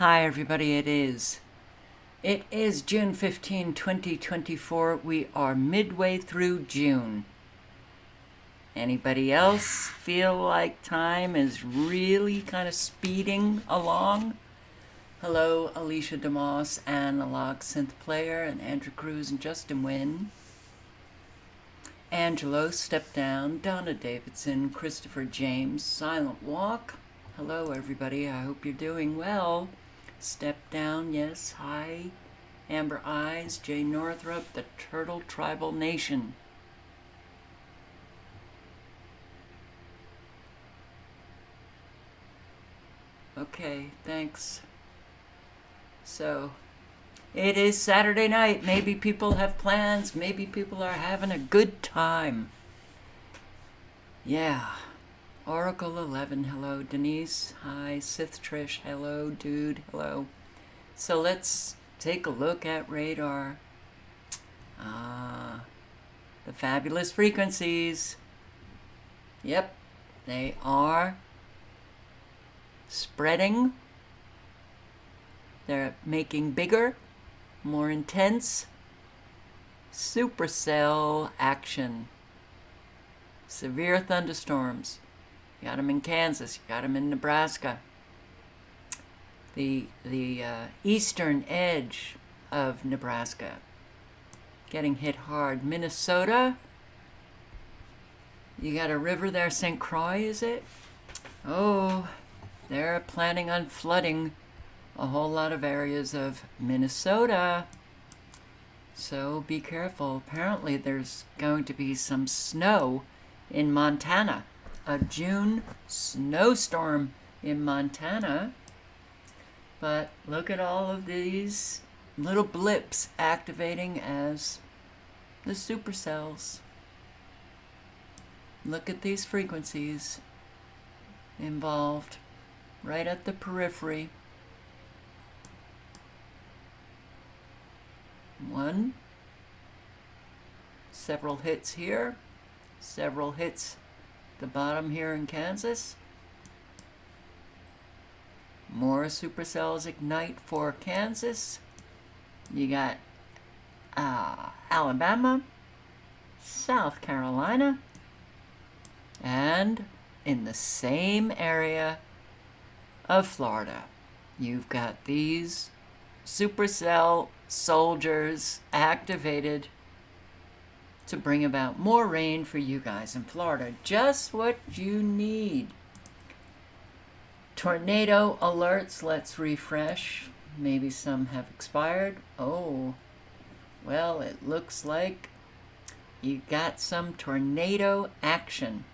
Hi, everybody. It is June 15, 2024. We are midway through June. Anybody else feel like time is really kind of speeding along? Hello, Alicia DeMoss, Analog Synth Player, and Andrew Cruz and Justin Wynn. Angelo, Step Down, Donna Davidson, Christopher James, Silent Walk. Hello, everybody. I hope you're doing well. Step Down, yes, hi. Amber Eyes, Jay Northrup, the Turtle Tribal Nation. Okay, thanks. So, it is Saturday night. Maybe people have plans. Maybe people are having a good time. Yeah. Oracle 11, hello. Denise, hi. Sith Trish, hello. Dude, hello. So let's take a look at radar. The fabulous frequencies. Yep, they are spreading. They're making bigger, more intense supercell action. Severe thunderstorms. You got them in Kansas. You got them in Nebraska. The eastern edge of Nebraska getting hit hard. Minnesota, you got a river there, St. Croix, is it? Oh, they're planning on flooding a whole lot of areas of Minnesota. So be careful. Apparently there's going to be some snow in Montana. A June snowstorm in Montana. But look at all of these little blips activating as the supercells. Look at these frequencies involved right at the periphery. One, several hits here, several hits the bottom here in Kansas. More supercells ignite for Kansas. You got Alabama, South Carolina, and in the same area of Florida, you've got these supercell soldiers activated to bring about more rain for you guys in Florida. Just what you need. Tornado alerts, let's refresh. Maybe some have expired. Oh, well, it looks like you got some tornado action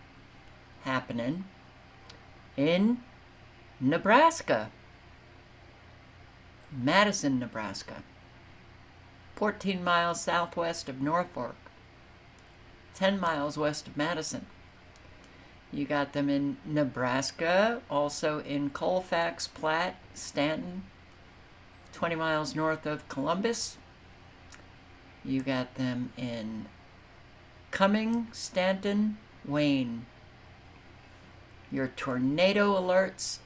happening in Nebraska. Madison, Nebraska. 14 miles southwest of Norfolk. 10 miles west of Madison. You got them in Nebraska, also in Colfax, Platte, Stanton, 20 miles north of Columbus. You got them in Cumming, Stanton, Wayne. Your tornado alerts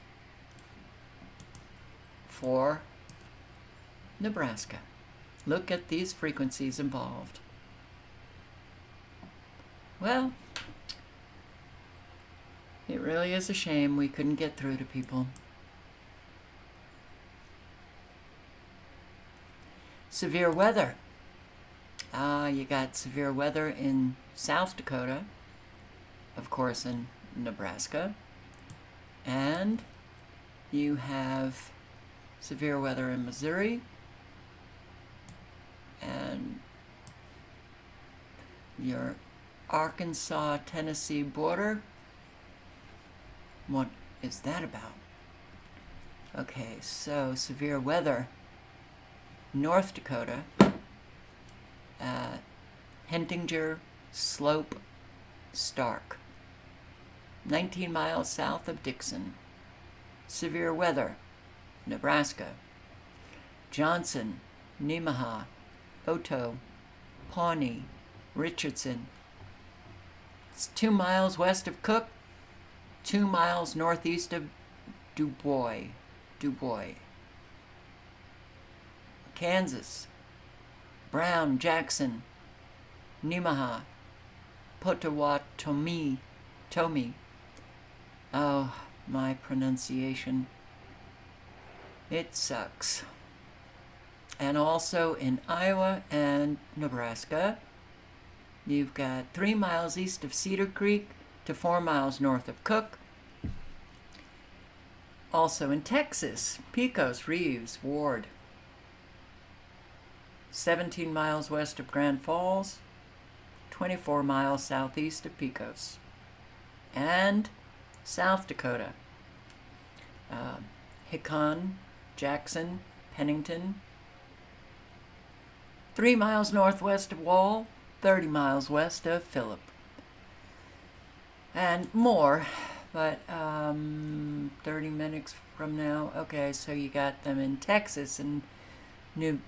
for Nebraska. Look at these frequencies involved. Well, it really is a shame we couldn't get through to people. Severe weather. You got severe weather in South Dakota, of course in Nebraska, and you have severe weather in Missouri, and your Arkansas-Tennessee border. What is that about? Okay, so severe weather. North Dakota, Hentinger, Slope, Stark. 19 miles south of Dixon. Severe weather. Nebraska. Johnson, Nemaha, Oto, Pawnee, Richardson. It's 2 miles west of Cook, 2 miles northeast of Dubois. Kansas, Brown, Jackson, Nemaha, Potawatomi. Oh, my pronunciation. It sucks. And also in Iowa and Nebraska, you've got 3 miles east of Cedar Creek to 4 miles north of Cook. Also in Texas, Pecos, Reeves, Ward. 17 miles west of Grand Falls, 24 miles southeast of Pecos. And South Dakota, Hicon, Jackson, Pennington. 3 miles northwest of Wall, 30 miles west of Phillip. And more, but 30 minutes from now. Okay, so you got them in Texas and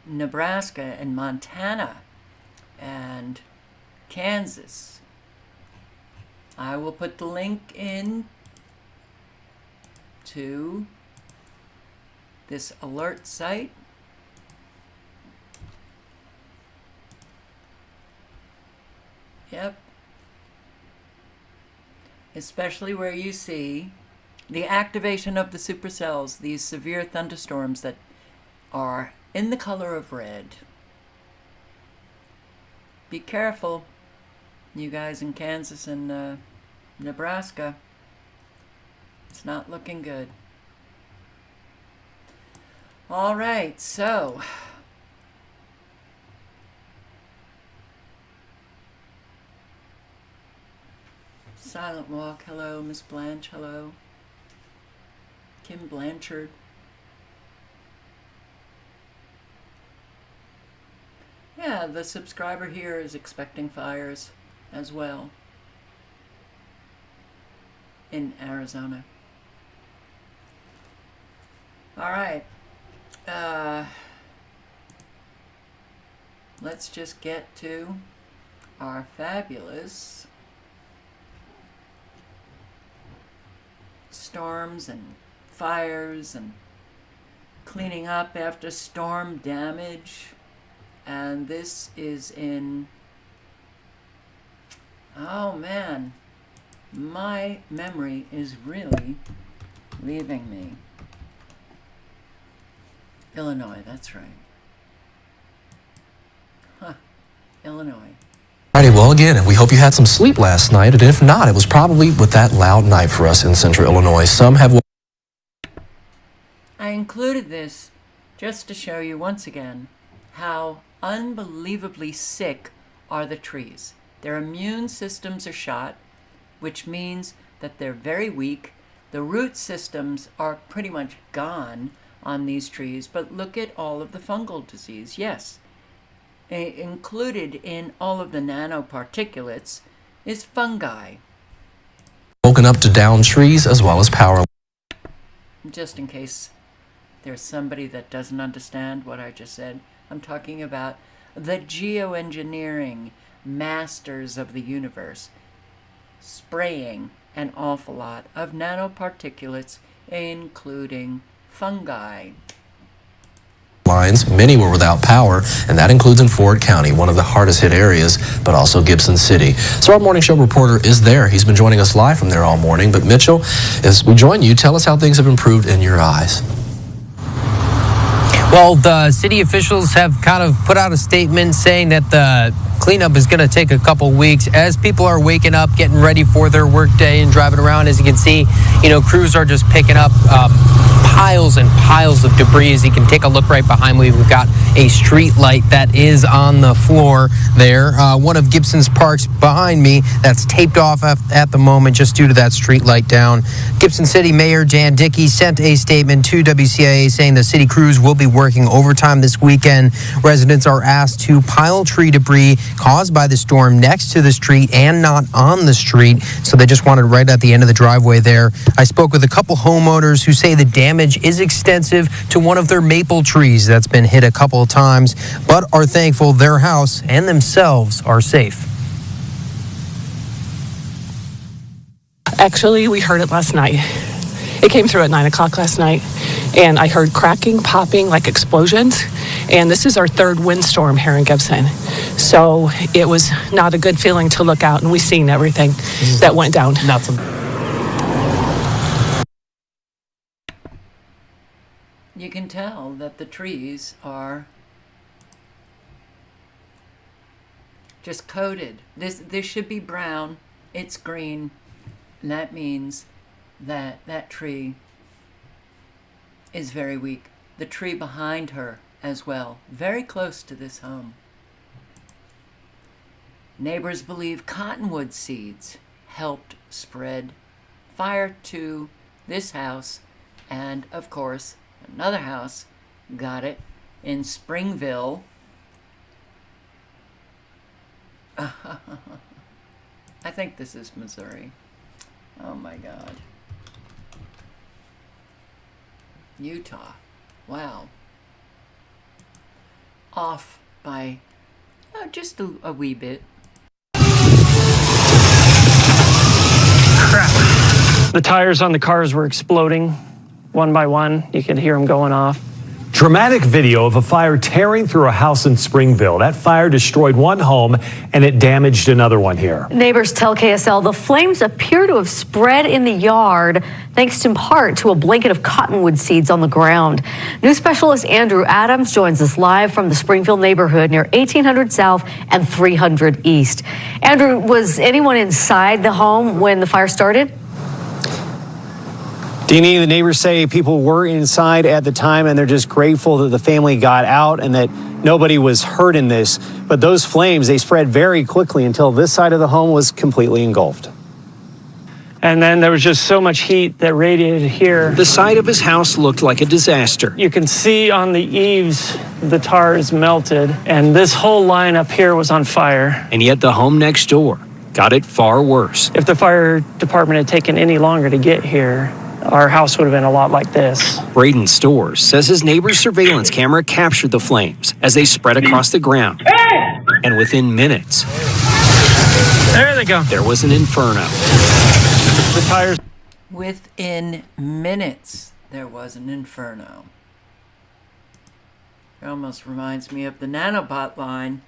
Nebraska and Montana and Kansas. I will put the link in to this alert site. Yep. Especially where you see the activation of the supercells, these severe thunderstorms that are in the color of red. Be careful, you guys in Kansas and Nebraska. It's not looking good. All right, so Silent Walk, hello. Miss Blanche, hello. Kim Blanchard. Yeah, the subscriber here is expecting fires as well in Arizona. All right. Let's just get to our fabulous storms and fires and cleaning up after storm damage. And this is in, oh man, my memory is really leaving me. Illinois, that's right. Illinois. Alrighty, well, again, we hope you had some sleep last night, and if not, it was probably with that loud night for us in central Illinois. Some have... I included this just to show you once again how unbelievably sick are the trees. Their immune systems are shot, which means that they're very weak. The root systems are pretty much gone on these trees, but look at all of the fungal disease. Yes, included in all of the nanoparticulates is fungi. Woken up to down trees as well as power. Just in case there's somebody that doesn't understand what I just said, I'm talking about the geoengineering masters of the universe spraying an awful lot of nanoparticulates, including fungi. Lines, many were without power, and that includes in Ford County, one of the hardest hit areas, but also Gibson City. So our morning show reporter is there. He's been joining us live from there all morning. But Mitchell, as we join you, tell us how things have improved in your eyes. Well, the city officials have kind of put out a statement saying that the cleanup is going to take a couple weeks as people are waking up, getting ready for their workday and driving around. As you can see, crews are just picking up piles and piles of debris. As you can take a look right behind me, we've got a street light that is on the floor there. One of Gibson's parks behind me that's taped off at the moment just due to that street light down. Gibson City Mayor Dan Dickey sent a statement to WCIA saying the city crews will be working overtime this weekend. Residents are asked to pile tree debris caused by the storm next to the street and not on the street. So they just wanted right at the end of the driveway there. I spoke with a couple homeowners who say the damage is extensive to one of their maple trees that's been hit a couple of times, but are thankful their house and themselves are safe. Actually, we heard it last night. It came through at 9 o'clock last night, and I heard cracking, popping, like explosions, And this is our third windstorm here in Gibson. So it was not a good feeling to look out, and we've seen everything that went down. You can tell that the trees are just coated. This should be brown. It's green. And that means that that tree is very weak. The tree behind her as well, very close to this home. Neighbors believe cottonwood seeds helped spread fire to this house, and of course another house got it in Springville. I think this is Missouri. Oh my God. Utah. Wow. Off by just a wee bit. Crap. The tires on the cars were exploding one by one. You could hear them going off. Dramatic video of a fire tearing through a house in Springville. That fire destroyed one home and it damaged another one here. Neighbors tell KSL the flames appear to have spread in the yard thanks in part to a blanket of cottonwood seeds on the ground. News specialist Andrew Adams joins us live from the Springville neighborhood near 1800 South and 300 East. Andrew, was anyone inside the home when the fire started? Deanie, the neighbors say people were inside at the time and they're just grateful that the family got out and that nobody was hurt in this. But those flames, they spread very quickly until this side of the home was completely engulfed. And then there was just so much heat that radiated here. The side of his house looked like a disaster. You can see on the eaves the tar is melted, and this whole line up here was on fire. And yet the home next door got it far worse. If the fire department had taken any longer to get here, our house would have been a lot like this. Braden Storrs says his neighbor's surveillance camera captured the flames as they spread across the ground. And within minutes, There they go. there was an inferno. The tires. Within minutes, there was an inferno. It almost reminds me of the nanobot line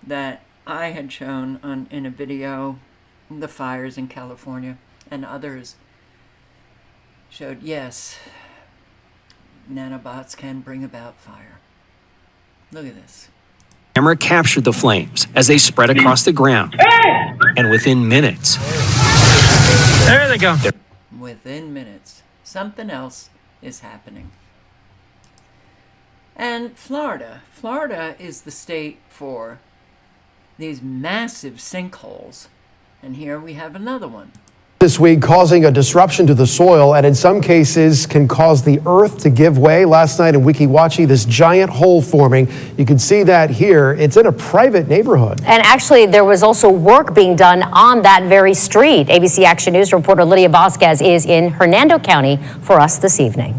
that I had shown in a video, the fires in California, and others showed, yes, nanobots can bring about fire. Look at this. Camera captured the flames as they spread across the ground. And within minutes, There they go. Within minutes, something else is happening. And Florida is the state for these massive sinkholes. And here we have another one. This week, causing a disruption to the soil and in some cases can cause the earth to give way. Last night in Weeki Wachee, this giant hole forming. You can see that here. It's in a private neighborhood. And actually, there was also work being done on that very street. ABC Action News reporter Lydia Vasquez is in Hernando County for us this evening.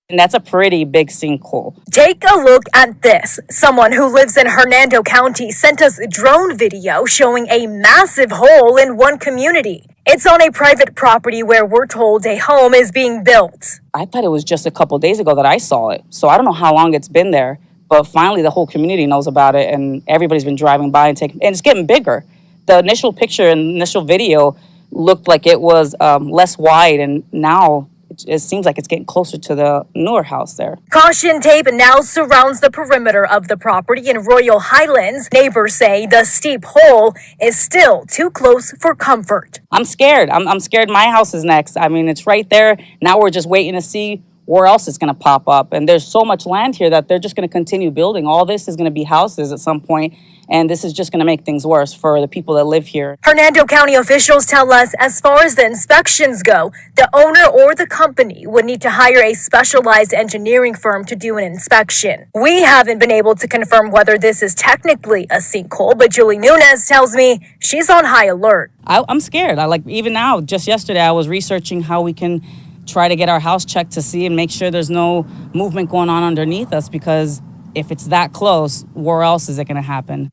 And that's a pretty big sinkhole. Take a look at this. Someone who lives in Hernando County sent us drone video showing a massive hole in one community. It's on a private property where we're told a home is being built. I thought it was just a couple days ago that I saw it. So I don't know how long it's been there, but finally the whole community knows about it and everybody's been driving by and it's getting bigger. The initial picture and initial video looked like it was less wide, and now it seems like it's getting closer to the newer house there. Caution tape now surrounds the perimeter of the property in Royal Highlands. Neighbors say the steep hole is still too close for comfort. I'm scared. I'm scared my house is next. I mean, it's right there. Now we're just waiting to see where else it's going to pop up. And there's so much land here that they're just going to continue building. All this is going to be houses at some point. And this is just going to make things worse for the people that live here. Hernando County officials tell us as far as the inspections go, the owner or the company would need to hire a specialized engineering firm to do an inspection. We haven't been able to confirm whether this is technically a sinkhole, but Julie Nunez tells me she's on high alert. I'm scared. Even now, just yesterday, I was researching how we can try to get our house checked to see and make sure there's no movement going on underneath us, because if it's that close, where else is it going to happen?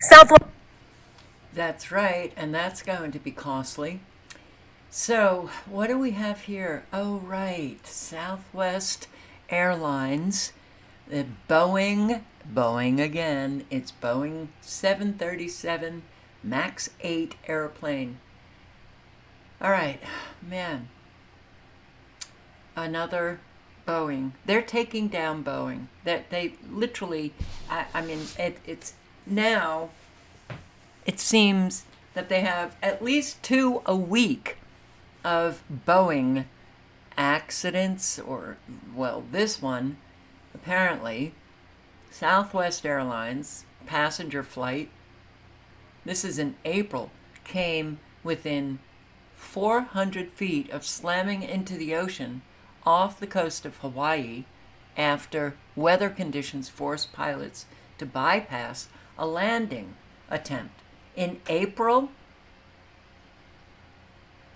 That's right, and that's going to be costly. So, what do we have here? Oh, right, Southwest Airlines, the Boeing Boeing again. It's Boeing 737 MAX 8 airplane. All right, man. Another Boeing. They're taking down Boeing. That they literally, I mean, it's now, it seems that they have at least 2 a week of Boeing accidents, or, well, this one, apparently, Southwest Airlines passenger flight, this is in April, came within 400 feet of slamming into the ocean off the coast of Hawaii after weather conditions forced pilots to bypass a landing attempt. In April,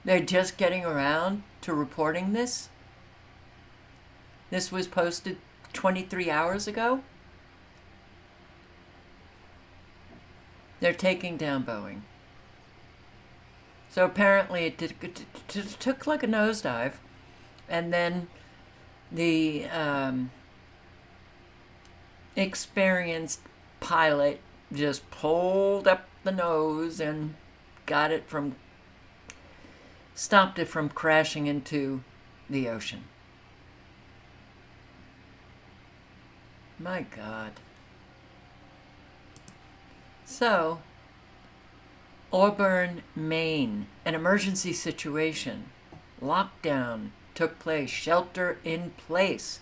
they're just getting around to reporting this. This was posted 23 hours ago. They're taking down Boeing. So apparently it took like a nosedive, and then the experienced pilot just pulled up the nose and stopped it from crashing into the ocean. My God. So, Auburn, Maine, an emergency situation. Lockdown took place, shelter in place.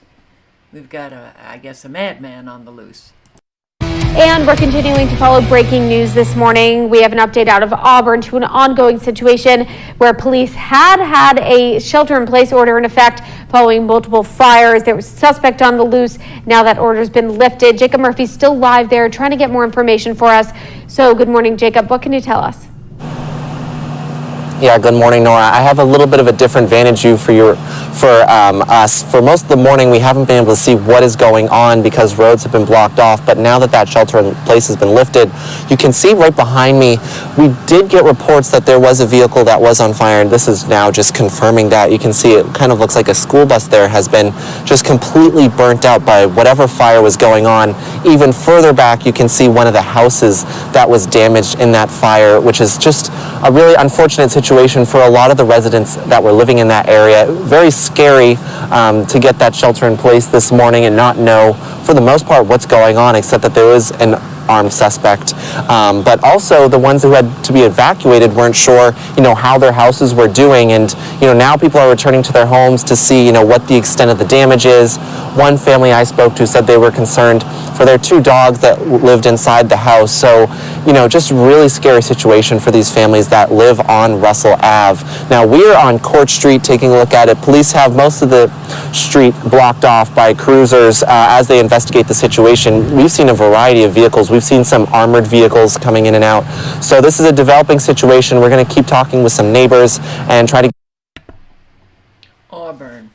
We've got I guess a madman on the loose. And we're continuing to follow breaking news this morning. We have an update out of Auburn to an ongoing situation where police had a shelter-in-place order in effect following multiple fires. There was a suspect on the loose. Now that order's been lifted. Jacob Murphy's still live there trying to get more information for us. So good morning, Jacob. What can you tell us? Yeah, good morning, Nora. I have a little bit of a different vantage view for us. For most of the morning, we haven't been able to see what is going on because roads have been blocked off. But now that shelter in place has been lifted, you can see right behind me, we did get reports that there was a vehicle that was on fire, and this is now just confirming that. You can see it kind of looks like a school bus there has been just completely burnt out by whatever fire was going on. Even further back, you can see one of the houses that was damaged in that fire, which is just a really unfortunate situation for a lot of the residents that were living in that area. Very scary to get that shelter in place this morning and not know, for the most part, what's going on, except that there is an armed suspect. But also the ones who had to be evacuated weren't sure, how their houses were doing. And, now people are returning to their homes to see, what the extent of the damage is. One family I spoke to said they were concerned for their 2 dogs that lived inside the house. So, just really scary situation for these families that live on Russell Ave. Now, we're on Court Street taking a look at it. Police have most of the street blocked off by cruisers as they investigate the situation. We've seen a variety of vehicles. We've seen some armored vehicles coming in and out. So this is a developing situation. We're going to keep talking with some neighbors and try to... Auburn.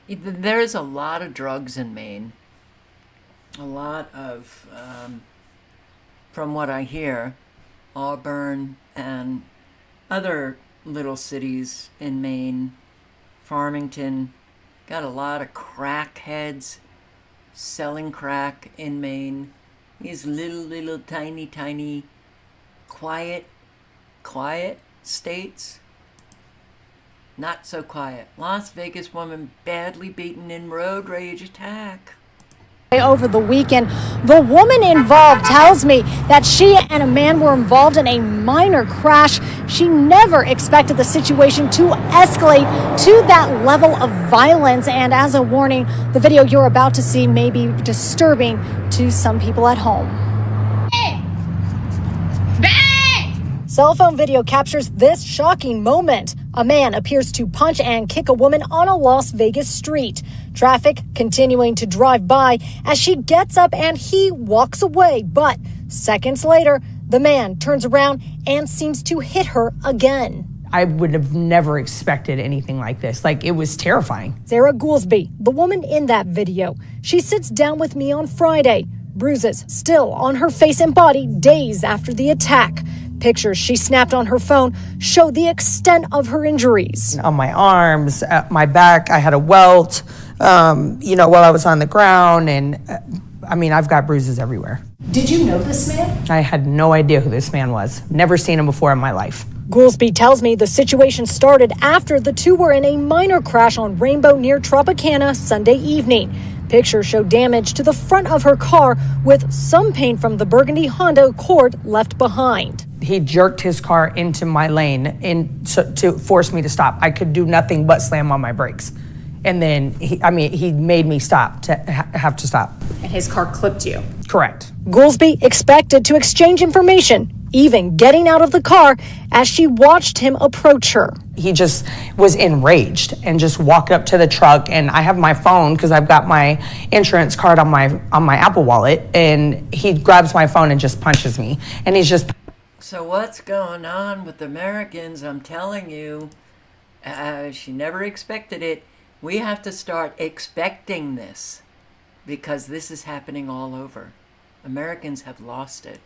There's a lot of drugs in Maine. A lot of, from what I hear, Auburn and other little cities in Maine, Farmington, got a lot of crackheads selling crack in Maine. These little tiny quiet states. Not so quiet. Las Vegas woman badly beaten in road rage attack. Over the weekend, the woman involved tells me that she and a man were involved in a minor crash. She never expected the situation to escalate to that level of violence. And as a warning, the video you're about to see may be disturbing to some people at home. Cell phone video captures this shocking moment. A man appears to punch and kick a woman on a Las Vegas street. Traffic continuing to drive by as she gets up and he walks away. But seconds later, the man turns around and seems to hit her again. I would have never expected anything like this. It was terrifying. Sarah Goolsby, the woman in that video. She sits down with me on Friday. Bruises still on her face and body days after the attack. Pictures she snapped on her phone show the extent of her injuries. On my arms, my back, I had a welt, while I was on the ground, and I mean, I've got bruises everywhere. Did you know this man? I had no idea who this man was. Never seen him before in my life. Goolsby tells me the situation started after the two were in a minor crash on Rainbow near Tropicana Sunday evening. Pictures show damage to the front of her car with some paint from the burgundy Honda Accord left behind. He jerked his car into my lane to force me to stop. I could do nothing but slam on my brakes. And then, he made me stop, have to stop. And his car clipped you? Correct. Goolsby expected to exchange information, even getting out of the car as she watched him approach her. He just was enraged and just walked up to the truck, and I have my phone because I've got my insurance card on my Apple Wallet, and he grabs my phone and just punches me. And he's just... So what's going on with Americans? I'm telling you, she never expected it. We have to start expecting this because this is happening all over. Americans have lost it.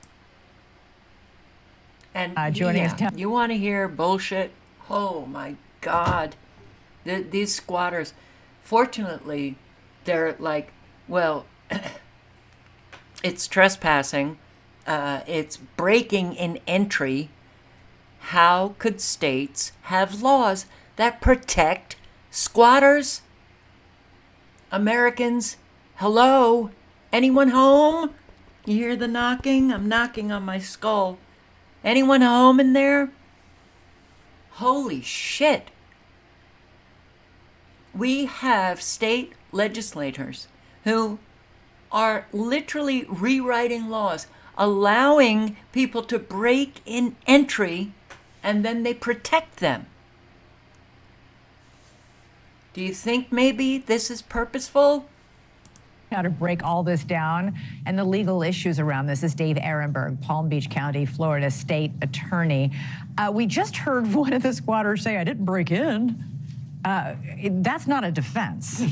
And you want to hear bullshit? Oh my God. These squatters, fortunately, they're like, well, it's trespassing. It's breaking in entry. How could states have laws that protect squatters? Americans, hello? Anyone home? You hear the knocking? I'm knocking on my skull. Anyone home in there? Holy shit. We have state legislators who are literally rewriting laws, allowing people to break in entry, and then they protect them. Do you think maybe this is purposeful? How to break all this down and the legal issues around this is Dave Ehrenberg, Palm Beach County, Florida state attorney. We just heard one of the squatters say, I didn't break in. That's not a defense.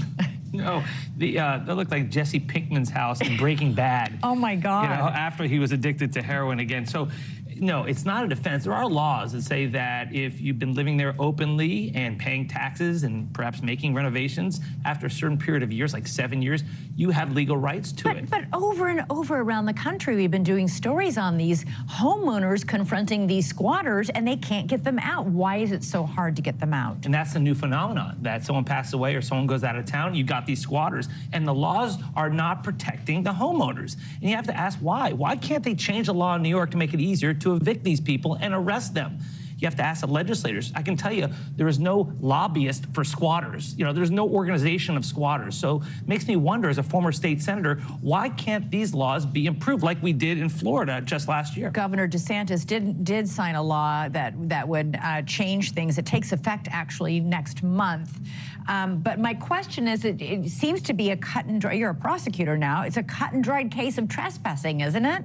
No, that looked like Jesse Pinkman's house in Breaking Bad. Oh my God. You know, after he was addicted to heroin again. So, no, it's not a defense. There are laws that say that if you've been living there openly and paying taxes and perhaps making renovations after a certain period of years, like 7 years, you have legal rights to it. But over and over around the country, we've been doing stories on these homeowners confronting these squatters and they can't get them out. Why is it so hard to get them out? And that's a new phenomenon, that someone passes away or someone goes out of town, you got these squatters, and the laws are not protecting the homeowners. And you have to ask why. Why can't they change the law in New York to make it easier to evict these people and arrest them? You have to ask the legislators. I can tell you, there is no lobbyist for squatters. You know, there's no organization of squatters. So it makes me wonder, as a former state senator, why can't these laws be improved like we did in Florida just last year? Governor DeSantis did sign a law that would change things. It takes effect actually next month. But my question is, it seems to be a cut and dry, you're a prosecutor now, it's a cut and dried case of trespassing, isn't it?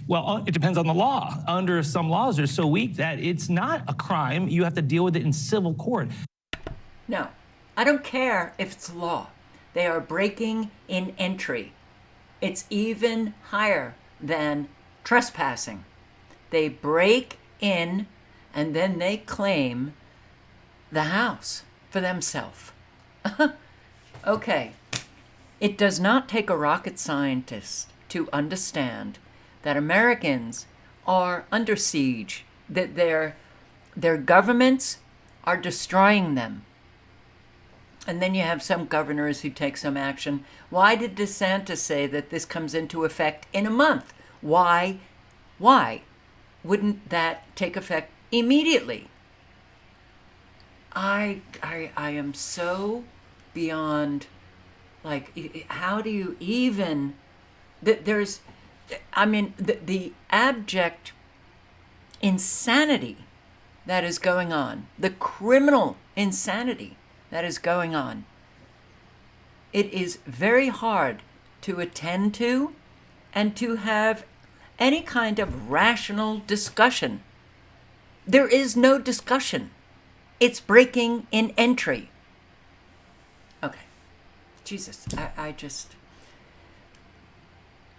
Well, it depends on the law. Under some laws, they're so weak that it's not a crime. You have to deal with it in civil court. No, I don't care if it's law. They are breaking in entry. It's even higher than trespassing. They break in and then they claim the house for themselves. Okay. It does not take a rocket scientist to understand that Americans are under siege, that their governments are destroying them. And then you have some governors who take some action. Why did DeSantis say that this comes into effect in a month? Why wouldn't that take effect immediately? I am so beyond, like, how do you even, there's, I mean, the abject insanity that is going on, the criminal insanity that is going on. It is very hard to attend to and to have any kind of rational discussion. There is no discussion. It's breaking in entry. Okay. Jesus, I just...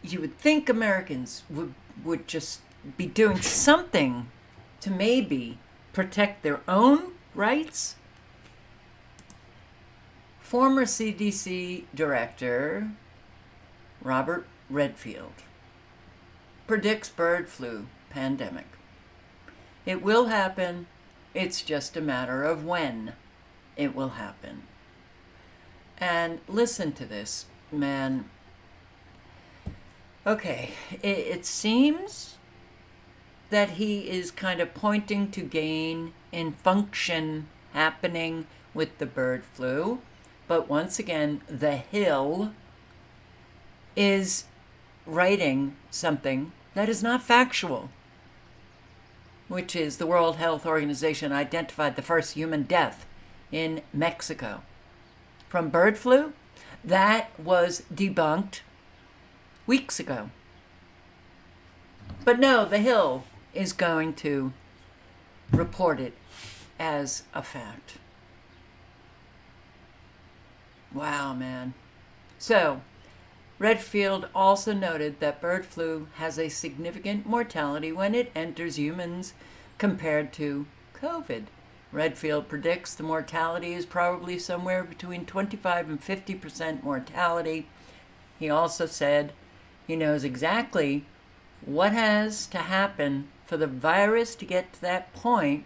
You would think Americans would just be doing something to maybe protect their own rights. Former CDC director Robert Redfield predicts bird flu pandemic. It will happen. It's just a matter of when it will happen. And listen to this, man. Okay, it seems that he is kind of pointing to gain in function happening with the bird flu. But once again, The Hill is writing something that is not factual, which is the World Health Organization identified the first human death in Mexico from bird flu. That was debunked weeks ago. But no, The Hill is going to report it as a fact. Wow, man. So, Redfield also noted that bird flu has a significant mortality when it enters humans compared to COVID. Redfield predicts the mortality is probably somewhere between 25 and 50% mortality. He also said he knows exactly what has to happen for the virus to get to that point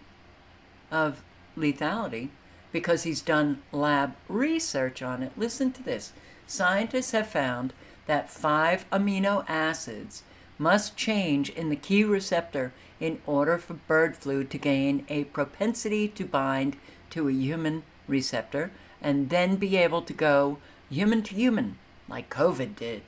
of lethality because he's done lab research on it. Listen to this. Scientists have found that 5 amino acids must change in the key receptor in order for bird flu to gain a propensity to bind to a human receptor and then be able to go human to human like COVID did.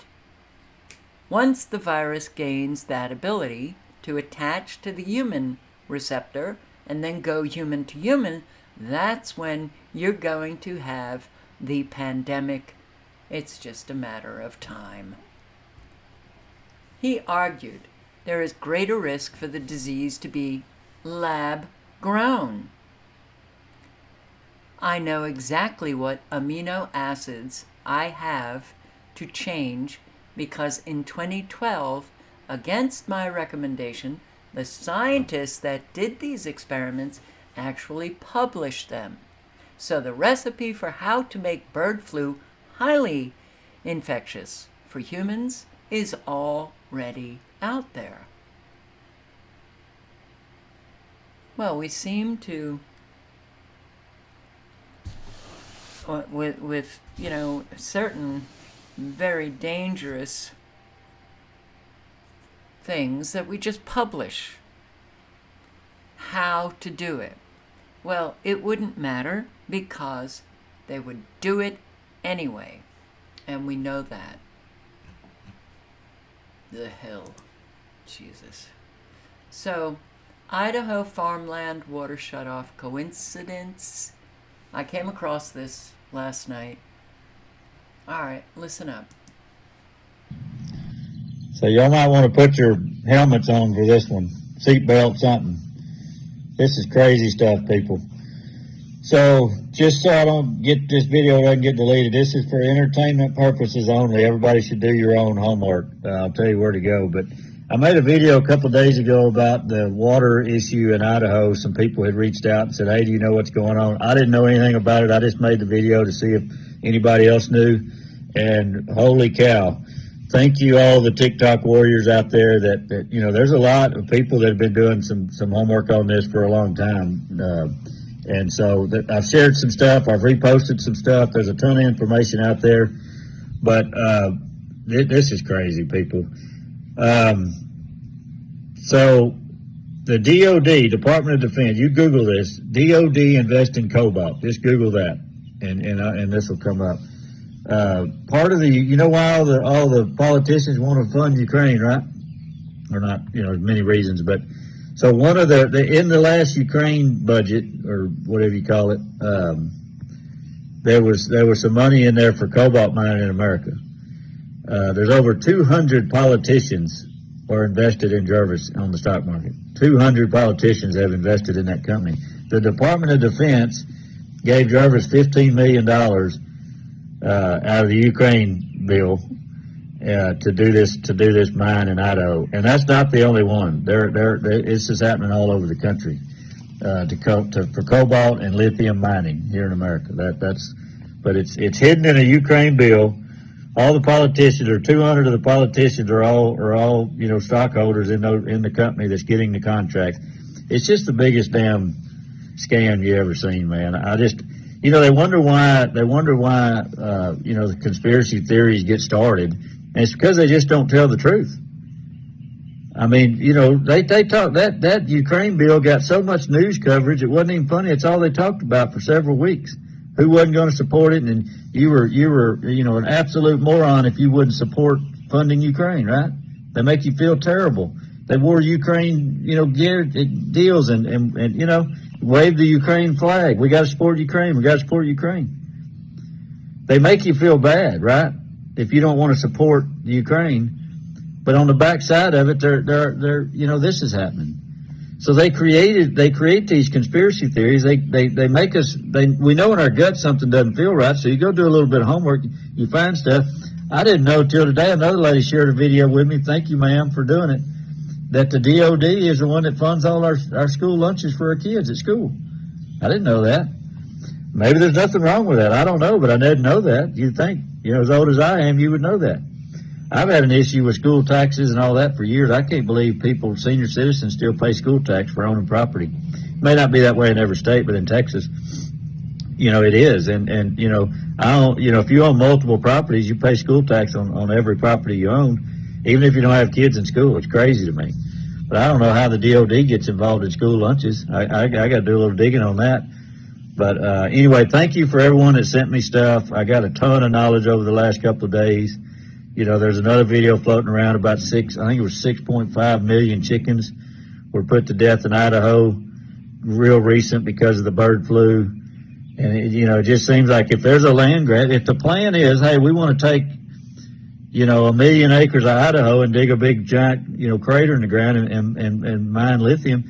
Once the virus gains that ability to attach to the human receptor and then go human to human, that's when you're going to have the pandemic. It's just a matter of time. He argued there is greater risk for the disease to be lab grown. I know exactly what amino acids I have to change because in 2012, against my recommendation, the scientists that did these experiments actually published them. So the recipe for how to make bird flu highly infectious for humans is already out there. Well, we seem to, with certain very dangerous things that we just publish how to do it. Well, it wouldn't matter because they would do it anyway, and we know that. The Hill. Jesus. So, Idaho farmland water shutoff coincidence? I came across this last night. Alright, listen up. So y'all might want to put your helmets on for this one. Seatbelt, something. This is crazy stuff, people. So, just so I don't get this video doesn't get deleted, this is for entertainment purposes only. Everybody should do your own homework. I'll tell you where to go. But I made a video a couple of days ago about the water issue in Idaho. Some people had reached out and said, hey, do you know what's going on? I didn't know anything about it. I just made the video to see if anybody else knew. And holy cow. Thank you all the TikTok warriors out there that there's a lot of people that have been doing some homework on this for a long time. And so I've shared some stuff. I've reposted some stuff. There's a ton of information out there. But this is crazy, people. So the DOD, Department of Defense, you Google this, DOD invest in cobalt. Just Google that, and this will come up. Part of the, why all the politicians want to fund Ukraine, right? Or not, there's many reasons, but so one of the in the last Ukraine budget, or whatever you call it, there was some money in there for cobalt mining in America. There's over 200 politicians are invested in Jervois on the stock market. 200 politicians have invested in that company. The Department of Defense gave Jervois $15 million out of the Ukraine bill to do this mine in Idaho, and that's not the only one. It's just happening all over the country for cobalt and lithium mining here in America. But it's hidden in a Ukraine bill all the politicians, or 200 of the politicians, are all stockholders in the company that's getting the contract. It's just the biggest damn scam you ever seen, man. I just, they wonder why the conspiracy theories get started, and it's because they just don't tell the truth. I mean, they talk that Ukraine bill got so much news coverage, it wasn't even funny. It's all they talked about for several weeks. Who wasn't going to support it, and you were an absolute moron if you wouldn't support funding Ukraine, right? They make you feel terrible. They wore Ukraine, gear deals and waved the Ukraine flag. We got to support Ukraine. We got to support Ukraine. They make you feel bad, right? If you don't want to support the Ukraine, but on the backside of it, they're this is happening. So they create these conspiracy theories. They make us. We know in our gut something doesn't feel right. So you go do a little bit of homework. You find stuff. I didn't know till today. Another lady shared a video with me. Thank you, ma'am, for doing it. That the DOD is the one that funds all our school lunches for our kids at school. I didn't know that. Maybe there's nothing wrong with that. I don't know, but I didn't know that. You'd think, as old as I am, you would know that. I've had an issue with school taxes and all that for years. I can't believe senior citizens still pay school tax for owning property. It may not be that way in every state, but in Texas, it is. And if you own multiple properties, you pay school tax on every property you own, even if you don't have kids in school. It's crazy to me. But I don't know how the DOD gets involved in school lunches. I got to do a little digging on that. But anyway, thank you for everyone that sent me stuff. I got a ton of knowledge over the last couple of days. There's another video floating around about 6.5 million chickens were put to death in Idaho, real recent because of the bird flu. And it just seems like if there's a land grab, if the plan is, hey, we want to take, 1 million acres of Idaho and dig a big giant, crater in the ground and mine lithium,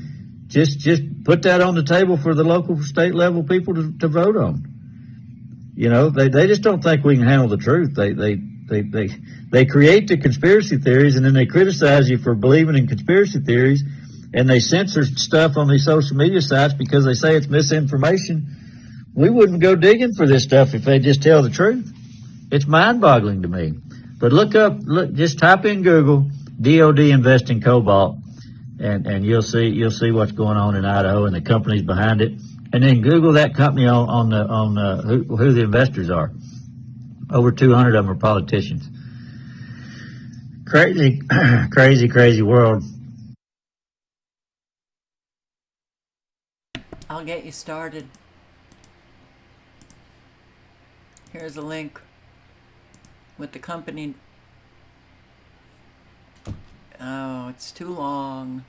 just put that on the table for the local state level people to vote on. They just don't think we can handle the truth. They create the conspiracy theories, and then they criticize you for believing in conspiracy theories, and they censor stuff on these social media sites because they say it's misinformation. We wouldn't go digging for this stuff if they just tell the truth. It's mind-boggling to me. But just type in Google DOD invest in cobalt, and you'll see what's going on in Idaho and the companies behind it. And then Google that company on who the investors are. Over 200 of them are politicians. Crazy, crazy, crazy world. I'll get you started. Here's a link with the company. Oh, it's too long.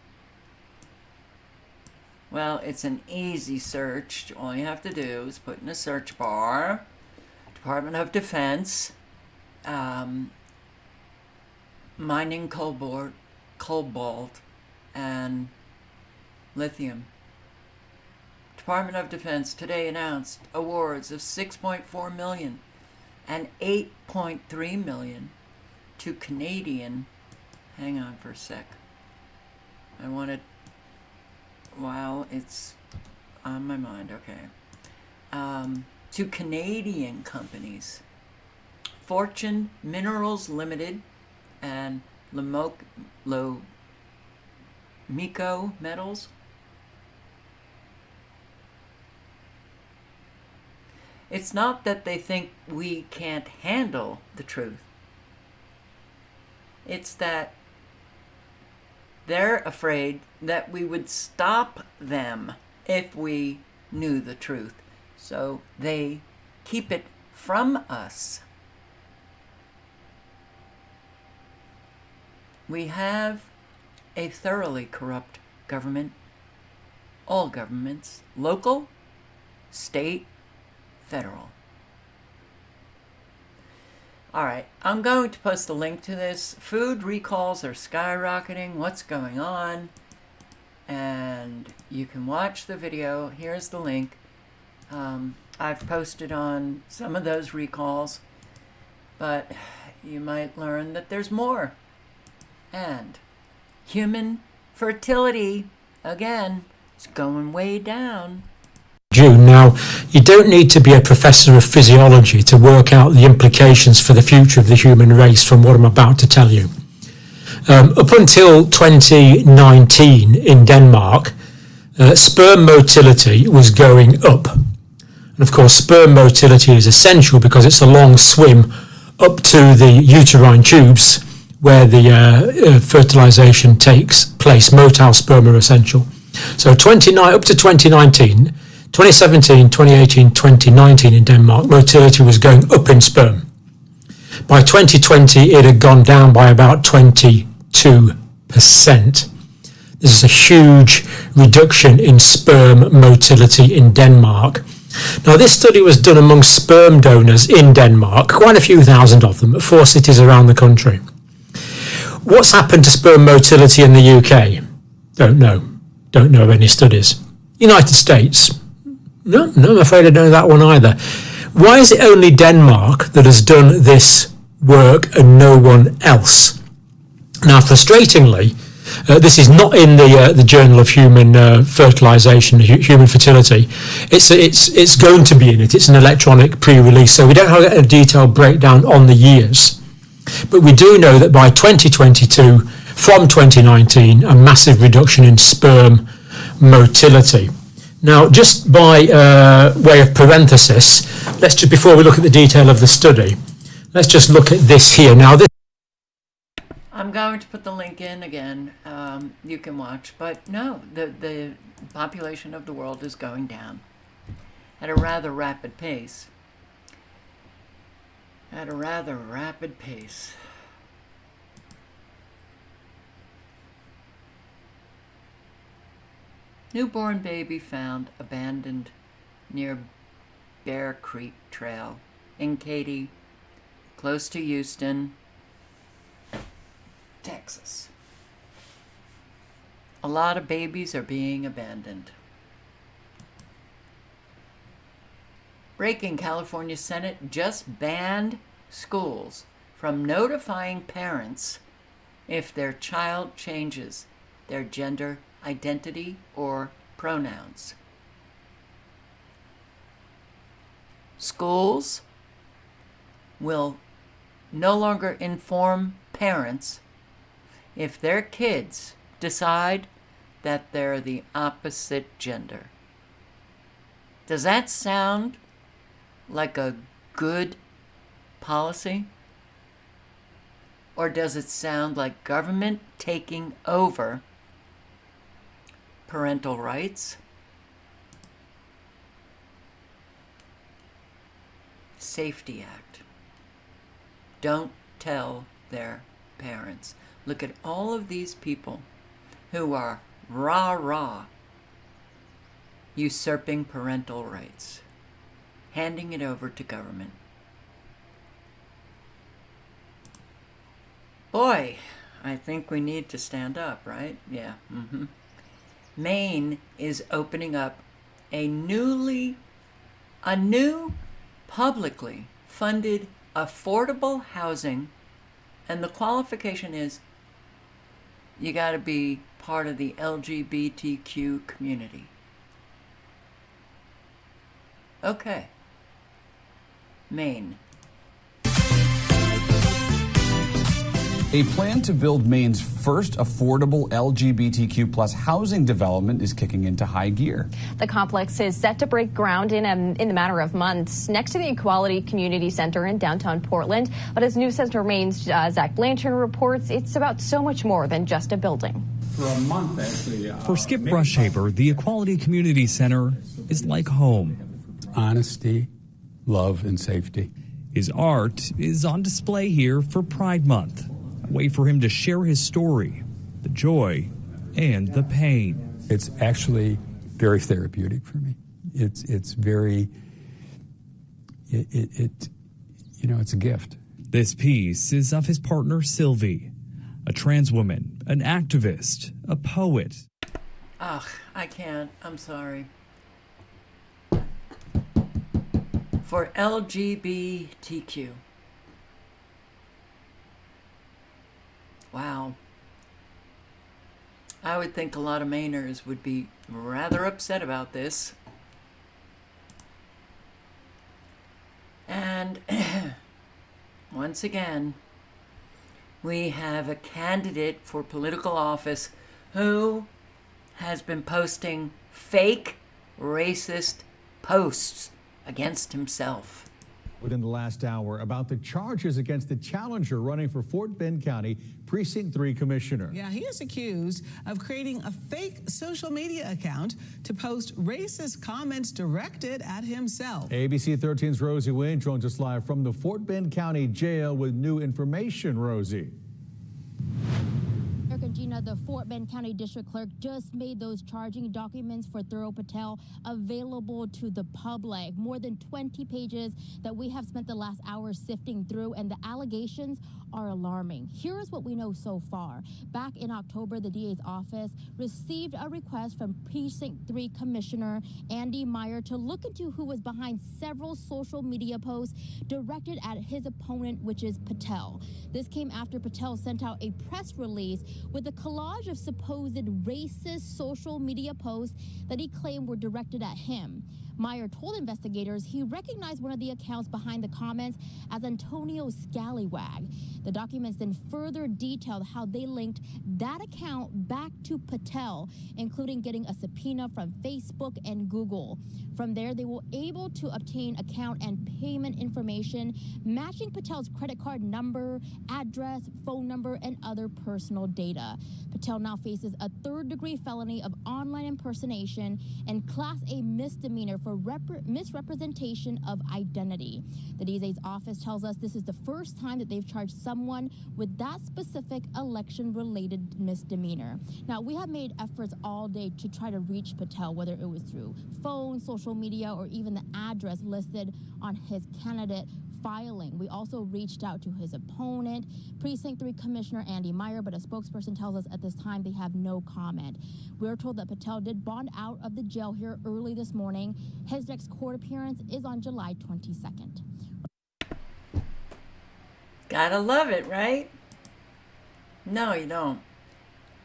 Well, it's an easy search. All you have to do is put in a search bar, Department of Defense, mining cobalt and lithium. Department of Defense today announced awards of $6.4 million and $8.3 million to Canadian. Hang on for a sec. Wow, it's on my mind. Okay. To Canadian companies, Fortune Minerals Limited and Lomico Metals. It's not that they think we can't handle the truth. It's that they're afraid that we would stop them if we knew the truth. So they keep it from us. We have a thoroughly corrupt government. All governments, local, state, federal. All right, I'm going to post a link to this. Food recalls are skyrocketing. What's going on? And you can watch the video. Here's the link. I've posted on some of those recalls, but you might learn that there's more. And human fertility, again, is going way down. June Now, you don't need to be a professor of physiology to work out the implications for the future of the human race from what I'm about to tell you. Up until 2019 in Denmark, sperm motility was going up. And of course, sperm motility is essential because it's a long swim up to the uterine tubes where the fertilization takes place. Motile sperm are essential. So up to 2019, 2017, 2018, 2019 in Denmark, motility was going up in sperm. By 2020, it had gone down by about 22%. This is a huge reduction in sperm motility in Denmark. Now, this study was done among sperm donors in Denmark, quite a few thousand of them, at 4 cities around the country. What's happened to sperm motility in the UK? Don't know. Don't know of any studies. United States? No, I'm afraid I don't know that one either. Why is it only Denmark that has done this work and no one else? Now, frustratingly, this is not in the Journal of Human Fertilization, Human Fertility. It's going to be in it. It's an electronic pre-release, so we don't have a detailed breakdown on the years. But we do know that by 2022, from 2019, a massive reduction in sperm motility. Now, just by way of parenthesis, let's just, before we look at the detail of the study, let's just look at this here. Now, this. I'm going to put the link in again. You can watch, but no, the population of the world is going down at a rather rapid pace. Newborn baby found abandoned near Bear Creek Trail in Katy, close to Houston, Texas. A lot of babies are being abandoned. Breaking: California Senate just banned schools from notifying parents if their child changes their gender identity or pronouns. Schools will no longer inform parents if their kids decide that they're the opposite gender. Does that sound like a good policy? Or does it sound like government taking over parental rights? Safety Act. Don't tell their parents. Look at all of these people who are rah-rah usurping parental rights, handing it over to government. Boy, I think we need to stand up, right? Yeah. Maine is opening up a new publicly funded affordable housing, and the qualification is you got to be part of the LGBTQ community. Okay. Maine. A plan to build Maine's first affordable LGBTQ plus housing development is kicking into high gear. The complex is set to break ground in the matter of months next to the Equality Community Center in downtown Portland. But as News Center Maine's Zach Blanchard reports, it's about so much more than just a building. For a month, actually. For Skip Brushaber, the Equality Community Center is like home. Honesty, love, and safety. His art is on display here for Pride Month. Way for him to share his story, the joy and the pain. It's actually very therapeutic for me. It's very it's a gift. This piece is of his partner Sylvie, a trans woman, an activist, a poet. Ugh, I can't. I'm sorry. For LGBTQ. Wow. I would think a lot of Mainers would be rather upset about this. once again, we have a candidate for political office who has been posting fake racist posts against himself. Within the last hour, about the charges against the challenger running for Fort Bend County Precinct 3 Commissioner. Yeah, he is accused of creating a fake social media account to post racist comments directed at himself. ABC 13's Rosie Wynn joins us live from the Fort Bend County Jail with new information. Rosie. Gina, the Fort Bend County District Clerk just made those charging documents for Thurl Patel available to the public. More than 20 pages that we have spent the last hour sifting through, and the allegations are alarming. Here is what we know so far. Back in October, the DA's office received a request from Precinct 3 Commissioner Andy Meyer to look into who was behind several social media posts directed at his opponent, which is Patel. This came after Patel sent out a press release with a collage of supposed racist social media posts that he claimed were directed at him. Meyer told investigators he recognized one of the accounts behind the comments as Antonio Scallywag. The documents then further detailed how they linked that account back to Patel, including getting a subpoena from Facebook and Google. From there, they were able to obtain account and payment information matching Patel's credit card number, address, phone number, and other personal data. Patel now faces a third-degree felony of online impersonation and Class A misdemeanor for misrepresentation of identity. The DA's office tells us this is the first time that they've charged someone with that specific election-related misdemeanor. Now, we have made efforts all day to try to reach Patel, whether it was through phone, social media, or even the address listed on his candidate filing. We also reached out to his opponent, Precinct 3 Commissioner Andy Meyer, but a spokesperson tells us at this time they have no comment. We're told that Patel did bond out of the jail here early this morning. His next court appearance is on July 22nd. Gotta love it, right? No, you don't.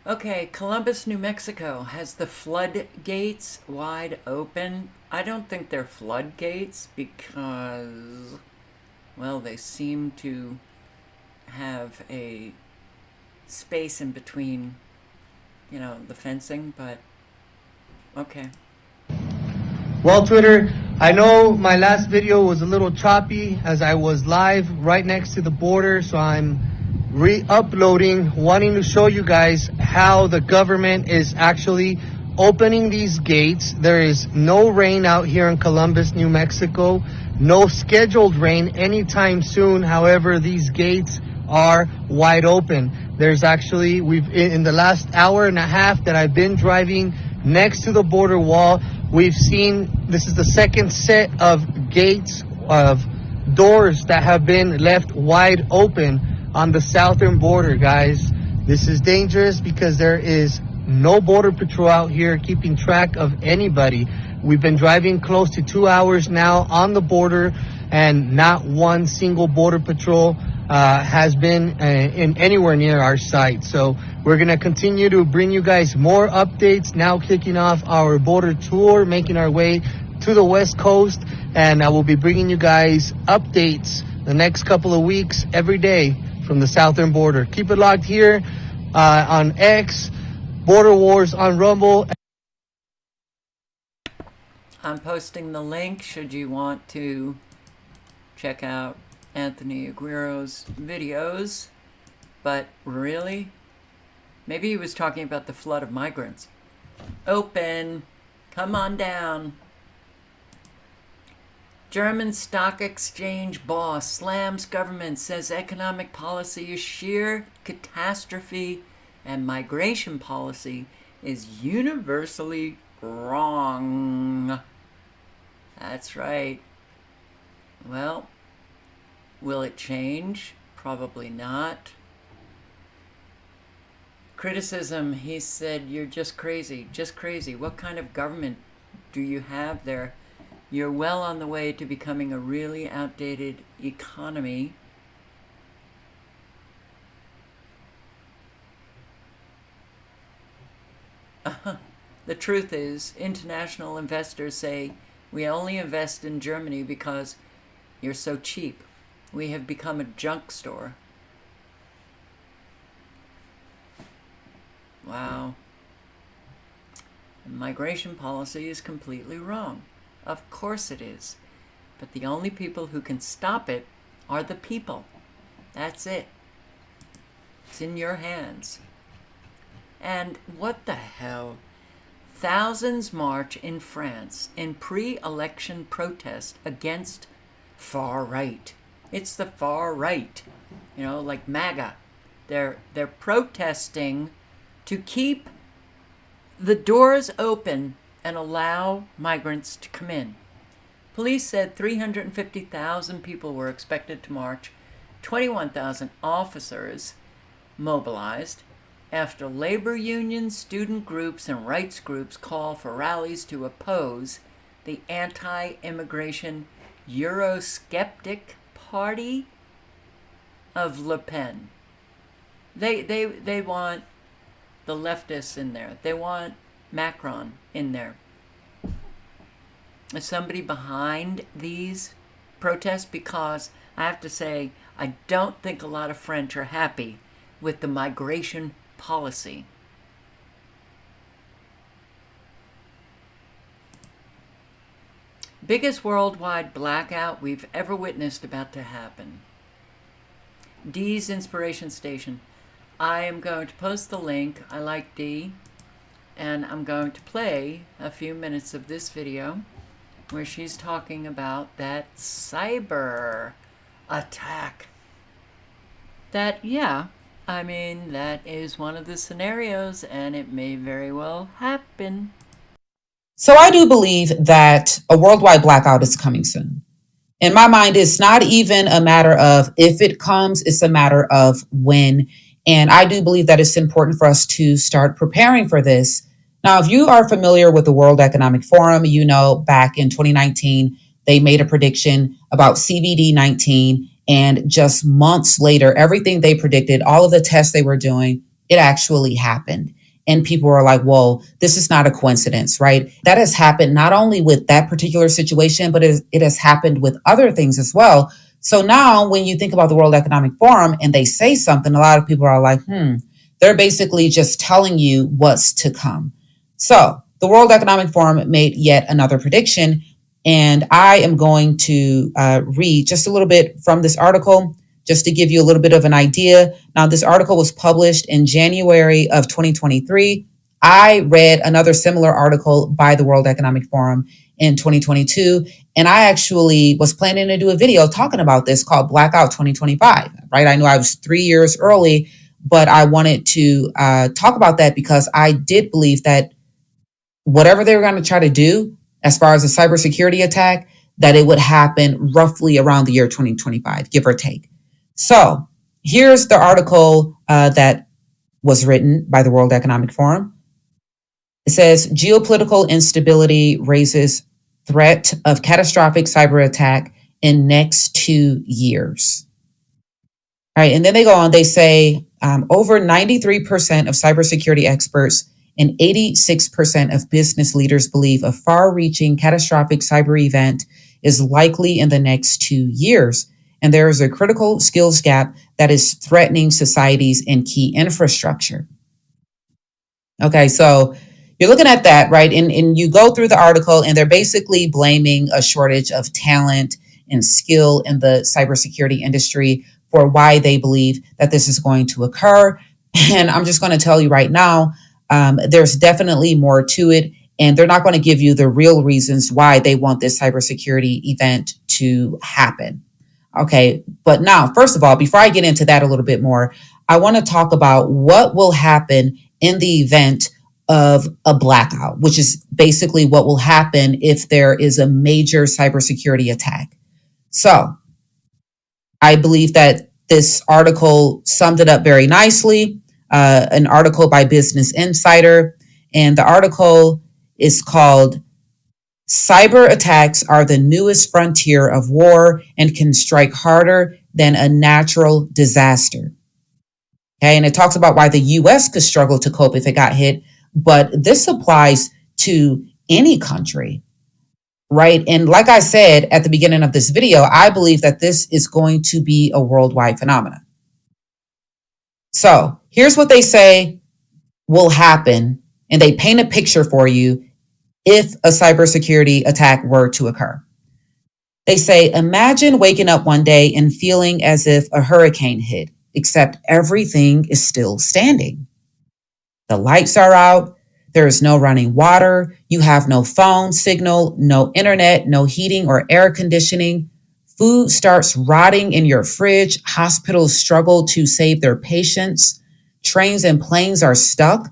Okay, Columbus, New Mexico has the floodgates wide open. I don't think they're floodgates because, well, they seem to have a space in between, you know, the fencing, but okay. Well, Twitter, I know my last video was a little choppy as I was live right next to the border, so I'm re-uploading, wanting to show you guys how the government is actually opening these gates. There is no rain out here in Columbus, New Mexico. No scheduled rain anytime soon. However, these gates are wide open. There's actually, in the last hour and a half that I've been driving next to the border wall, we've seen, this is the second set of gates, of doors that have been left wide open on the southern border, guys. This is dangerous because there is no border patrol out here keeping track of anybody. We've been driving close to 2 hours now on the border, and not one single border patrol has been in anywhere near our site. So we're going to continue to bring you guys more updates, now kicking off our border tour, making our way to the West Coast, and I will be bringing you guys updates the next couple of weeks every day from the southern border. Keep it locked here on X, Border Wars on Rumble. I'm posting the link should you want to check out Anthony Aguiro's videos, but really, maybe he was talking about the flood of migrants. Open, come on down. German stock exchange boss slams government, says economic policy is sheer catastrophe and migration policy is universally wrong. That's right. Well, will it change? Probably not. Criticism, he said, you're just crazy, just crazy. What kind of government do you have there? You're well on the way to becoming a really outdated economy. The truth is, international investors say, we only invest in Germany because you're so cheap. We have become a junk store. Wow. Migration policy is completely wrong. Of course it is. But the only people who can stop it are the people. That's it. It's in your hands. And what the hell? Thousands march in France in pre-election protest against far right. It's the far right. You know, like MAGA. They're protesting to keep the doors open and allow migrants to come in. Police said 350,000 people were expected to march, 21,000 officers mobilized, after labor unions, student groups, and rights groups call for rallies to oppose the anti-immigration Eurosceptic party of Le Pen. They want the leftists in there. They want Macron in there. Is somebody behind these protests? Because I have to say, I don't think a lot of French are happy with the migration policy. Biggest worldwide blackout we've ever witnessed about to happen. Dee's Inspiration Station. I am going to post the link. I like Dee. And I'm going to play a few minutes of this video where she's talking about that cyber attack. That, yeah, I mean, that is one of the scenarios, and it may very well happen. So I do believe that a worldwide blackout is coming soon. In my mind, it's not even a matter of if it comes, it's a matter of when. And I do believe that it's important for us to start preparing for this. Now, if you are familiar with the World Economic Forum, you know back in 2019, they made a prediction about COVID-19. And just months later, everything they predicted, all of the tests they were doing, it actually happened. And people were like, whoa, this is not a coincidence, right? That has happened not only with that particular situation, but it has happened with other things as well. So now when you think about the World Economic Forum and they say something, a lot of people are like, they're basically just telling you what's to come. So the World Economic Forum made yet another prediction. And I am going to read just a little bit from this article, just to give you a little bit of an idea. Now, this article was published in January of 2023. I read another similar article by the World Economic Forum in 2022. And I actually was planning to do a video talking about this called Blackout 2025, right? I knew I was 3 years early, but I wanted to talk about that because I did believe that whatever they were going to try to do as far as a cybersecurity attack, that it would happen roughly around the year 2025, give or take. So here's the article that was written by the World Economic Forum. It says, geopolitical instability raises threat of catastrophic cyber attack in next 2 years. All right, and then they go on, they say over 93% of cybersecurity experts and 86% of business leaders believe a far-reaching catastrophic cyber event is likely in the next 2 years. And there is a critical skills gap that is threatening societies and key infrastructure. Okay, so you're looking at that, right? And you go through the article and they're basically blaming a shortage of talent and skill in the cybersecurity industry for why they believe that this is going to occur. And I'm just going to tell you right now, there's definitely more to it. And they're not going to give you the real reasons why they want this cybersecurity event to happen. Okay, but now, first of all, before I get into that a little bit more, I want to talk about what will happen in the event of a blackout, which is basically what will happen if there is a major cybersecurity attack. So I believe that this article summed it up very nicely, an article by Business Insider, and the article is called Cyber Attacks Are the Newest Frontier of War and Can Strike Harder Than a Natural Disaster. Okay, and it talks about why the U.S. could struggle to cope if it got hit, but this applies to any country. right? And like I said at the beginning of this video, I believe that this is going to be a worldwide phenomenon. So here's what they say will happen, and they paint a picture for you if a cybersecurity attack were to occur. They say, imagine waking up one day and feeling as if a hurricane hit, except everything is still standing. The lights are out. There is no running water. You have no phone signal, no internet, no heating or air conditioning. Food starts rotting in your fridge. Hospitals struggle to save their patients. Trains and planes are stuck.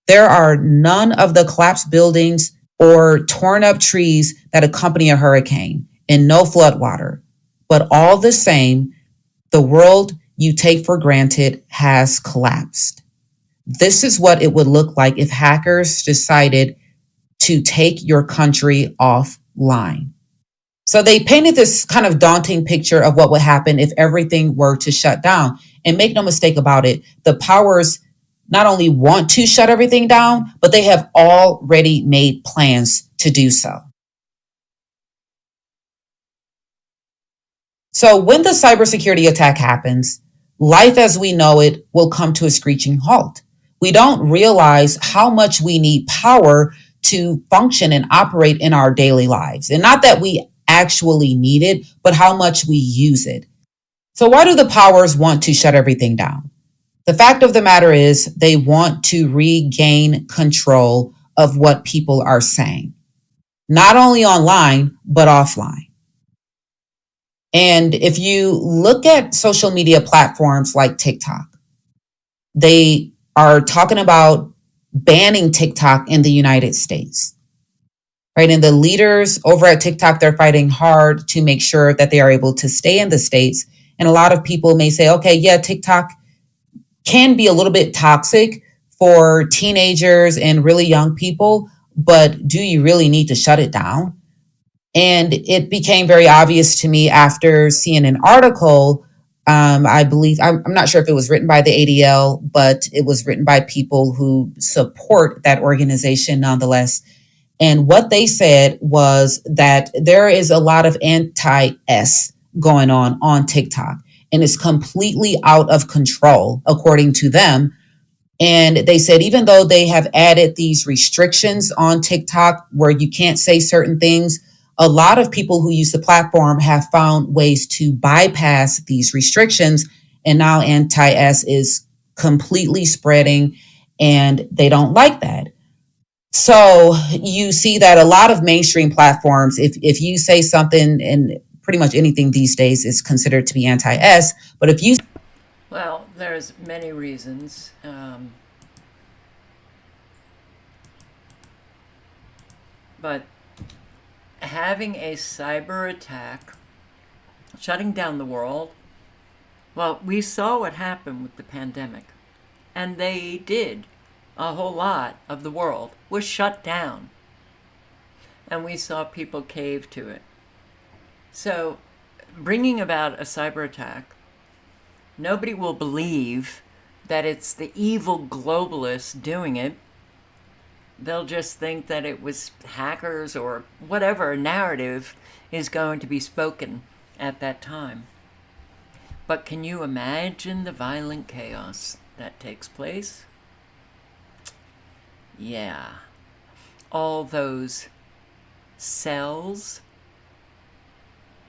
There are none of the collapsed buildings or torn up trees that accompany a hurricane, and no floodwater. But all the same, the world you take for granted has collapsed. This is what it would look like if hackers decided to take your country offline. So they painted this kind of daunting picture of what would happen if everything were to shut down. And make no mistake about it, the powers not only want to shut everything down, but they have already made plans to do so. So when the cybersecurity attack happens, life as we know it will come to a screeching halt. We don't realize how much we need power to function and operate in our daily lives. And not that we actually need it, but how much we use it. So why do the powers want to shut everything down? The fact of the matter is they want to regain control of what people are saying, not only online, but offline. And if you look at social media platforms like TikTok, they are talking about banning TikTok in the United States, right? And the leaders over at TikTok, they're fighting hard to make sure that they are able to stay in the States. And a lot of people may say, okay, yeah, TikTok can be a little bit toxic for teenagers and really young people, but do you really need to shut it down? And it became very obvious to me after seeing an article. I believe, I'm not sure if it was written by the ADL, but it was written by people who support that organization nonetheless. And what they said was that there is a lot of anti-S going on TikTok, and it's completely out of control, according to them. And they said, even though they have added these restrictions on TikTok where you can't say certain things, a lot of people who use the platform have found ways to bypass these restrictions. And now anti-S is completely spreading, and they don't like that. So you see that a lot of mainstream platforms, if you say something, and pretty much anything these days is considered to be anti-S, but if you... Well, there's many reasons. But having a cyber attack, shutting down the world, well, we saw what happened with the pandemic. And they did. A whole lot of the world was shut down. And we saw people cave to it. So, bringing about a cyber attack, nobody will believe that it's the evil globalists doing it. They'll just think that it was hackers or whatever narrative is going to be spoken at that time. But can you imagine the violent chaos that takes place? Yeah. All those cells,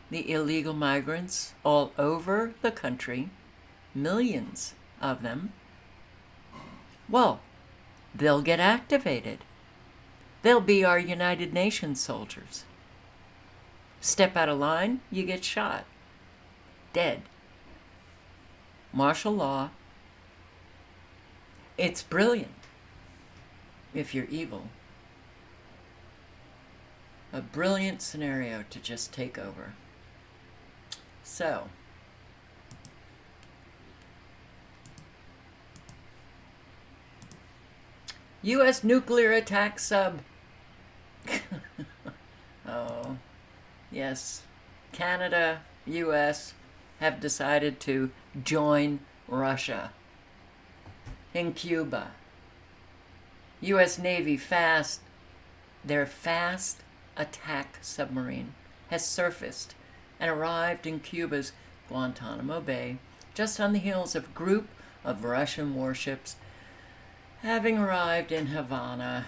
the illegal migrants all over the country, millions of them, well, they'll get activated. They'll be our United Nations soldiers. Step out of line, you get shot. Dead. Martial law. It's brilliant if you're evil. A brilliant scenario to just take over. So, U.S. nuclear attack sub. Oh, yes. Canada, U.S. have decided to join Russia in Cuba. U.S. Navy fast. They're fast attack submarine has surfaced and arrived in Cuba's Guantanamo Bay just on the heels of a group of Russian warships having arrived in Havana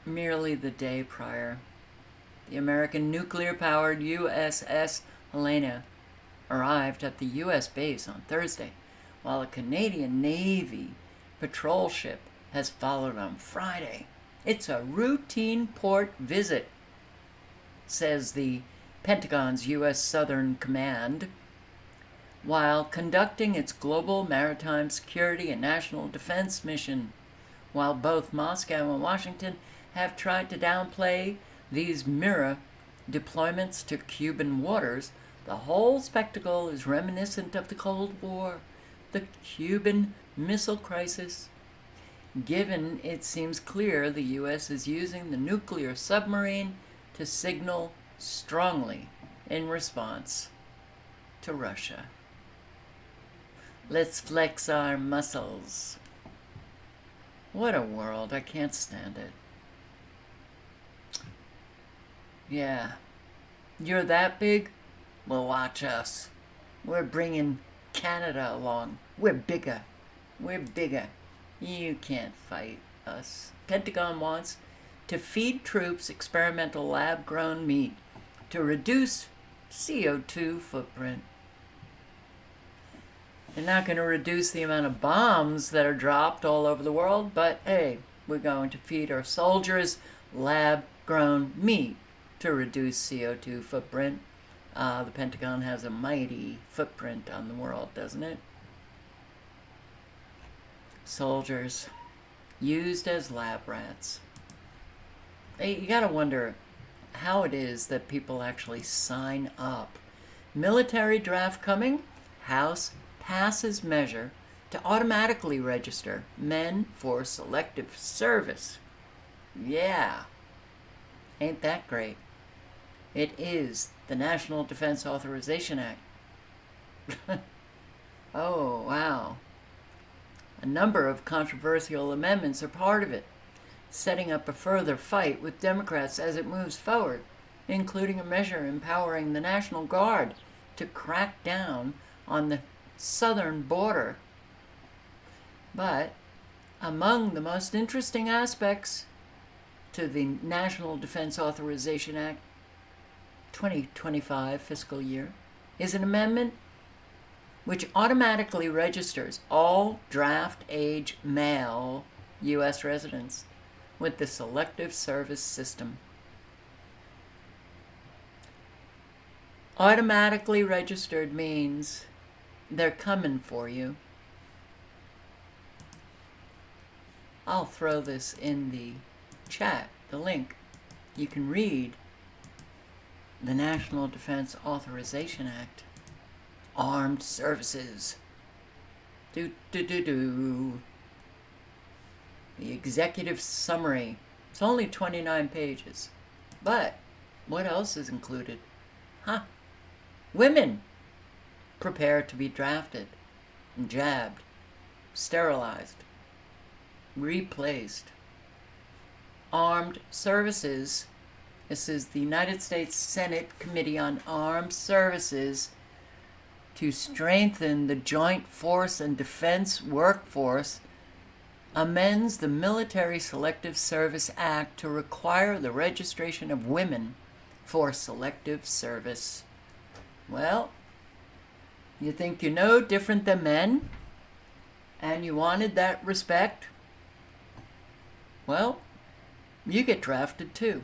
merely the day prior. The American nuclear-powered USS Helena arrived at the U.S. base on Thursday, while a Canadian Navy patrol ship has followed on Friday. It's a routine port visit, says the Pentagon's U.S. Southern Command, while conducting its global maritime security and national defense mission. While both Moscow and Washington have tried to downplay these mirror deployments to Cuban waters, the whole spectacle is reminiscent of the Cold War, the Cuban Missile Crisis. Given it seems clear the U.S. is using the nuclear submarine to signal strongly in response to Russia. Let's flex our muscles. What a world. I can't stand it. Yeah. You're that big? Well, watch us. We're bringing Canada along. We're bigger. We're bigger. You can't fight us. Pentagon wants to feed troops experimental lab-grown meat to reduce CO2 footprint. They're not going to reduce the amount of bombs that are dropped all over the world, but hey, we're going to feed our soldiers lab-grown meat to reduce CO2 footprint. The Pentagon has a mighty footprint on the world, doesn't it? Soldiers used as lab rats. You gotta wonder how it is that people actually sign up. Military draft coming. House passes measure to automatically register men for selective service. Yeah. Ain't that great? It is the National Defense Authorization Act. Oh, wow. A number of controversial amendments are part of it, setting up a further fight with Democrats as it moves forward, including a measure empowering the National Guard to crack down on the southern border. But among the most interesting aspects to the National Defense Authorization Act 2025 fiscal year is an amendment which automatically registers all draft-age male U.S. residents with the Selective Service System. Automatically registered means they're coming for you. I'll throw this in the chat, the link. You can read the National Defense Authorization Act. Armed Services. The executive summary. It's only 29 pages. But what else is included? Women prepare to be drafted, jabbed, sterilized, replaced. Armed Services. This is the United States Senate Committee on Armed Services to strengthen the Joint Force and Defense workforce, amends the Military Selective Service Act to require the registration of women for selective service. Well, you think you know different than men, and you wanted that respect? Well, you get drafted too.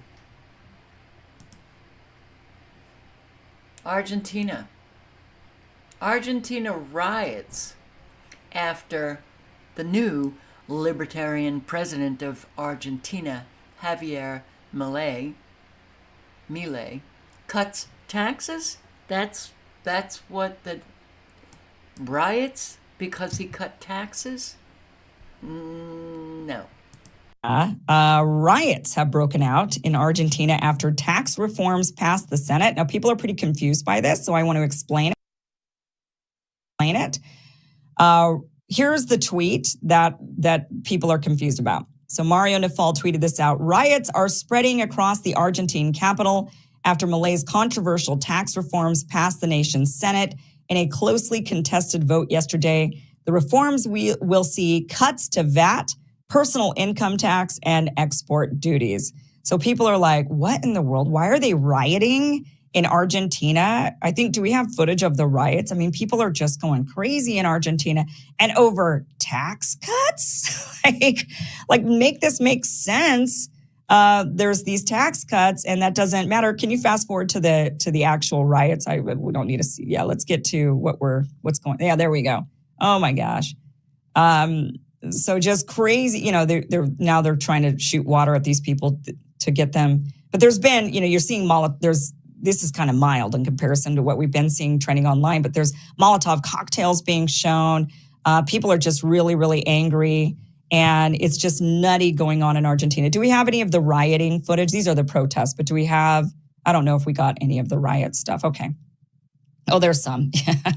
Argentina riots after the new libertarian president of Argentina, Javier Milei, cuts taxes? That's what the riots? Because he cut taxes? No. Riots have broken out in Argentina after tax reforms passed the Senate. Now, people are pretty confused by this, so I want to explain it. Here's the tweet that people are confused about. So Mario Nafal tweeted this out. Riots are spreading across the Argentine capital after Milei's controversial tax reforms passed the nation's Senate in a closely contested vote yesterday. The reforms we will see cuts to VAT, personal income tax, and export duties. So people are like, what in the world? Why are they rioting in Argentina? I think, do we have footage of the riots? I mean, people are just going crazy in Argentina and over tax cuts. like make this make sense. There's these tax cuts and that doesn't matter. Can you fast forward to the actual riots? We don't need to see. Yeah, let's get to what's going. Yeah, there we go. Oh my gosh. So just crazy, you know, they're trying to shoot water at these people to get them. But there's been, you know, you're seeing this is kind of mild in comparison to what we've been seeing trending online, but there's Molotov cocktails being shown. People are just really, really angry. And it's just nutty going on in Argentina. Do we have any of the rioting footage? These are the protests, but do we have, I don't know if we got any of the riot stuff. Okay. Oh, there's some.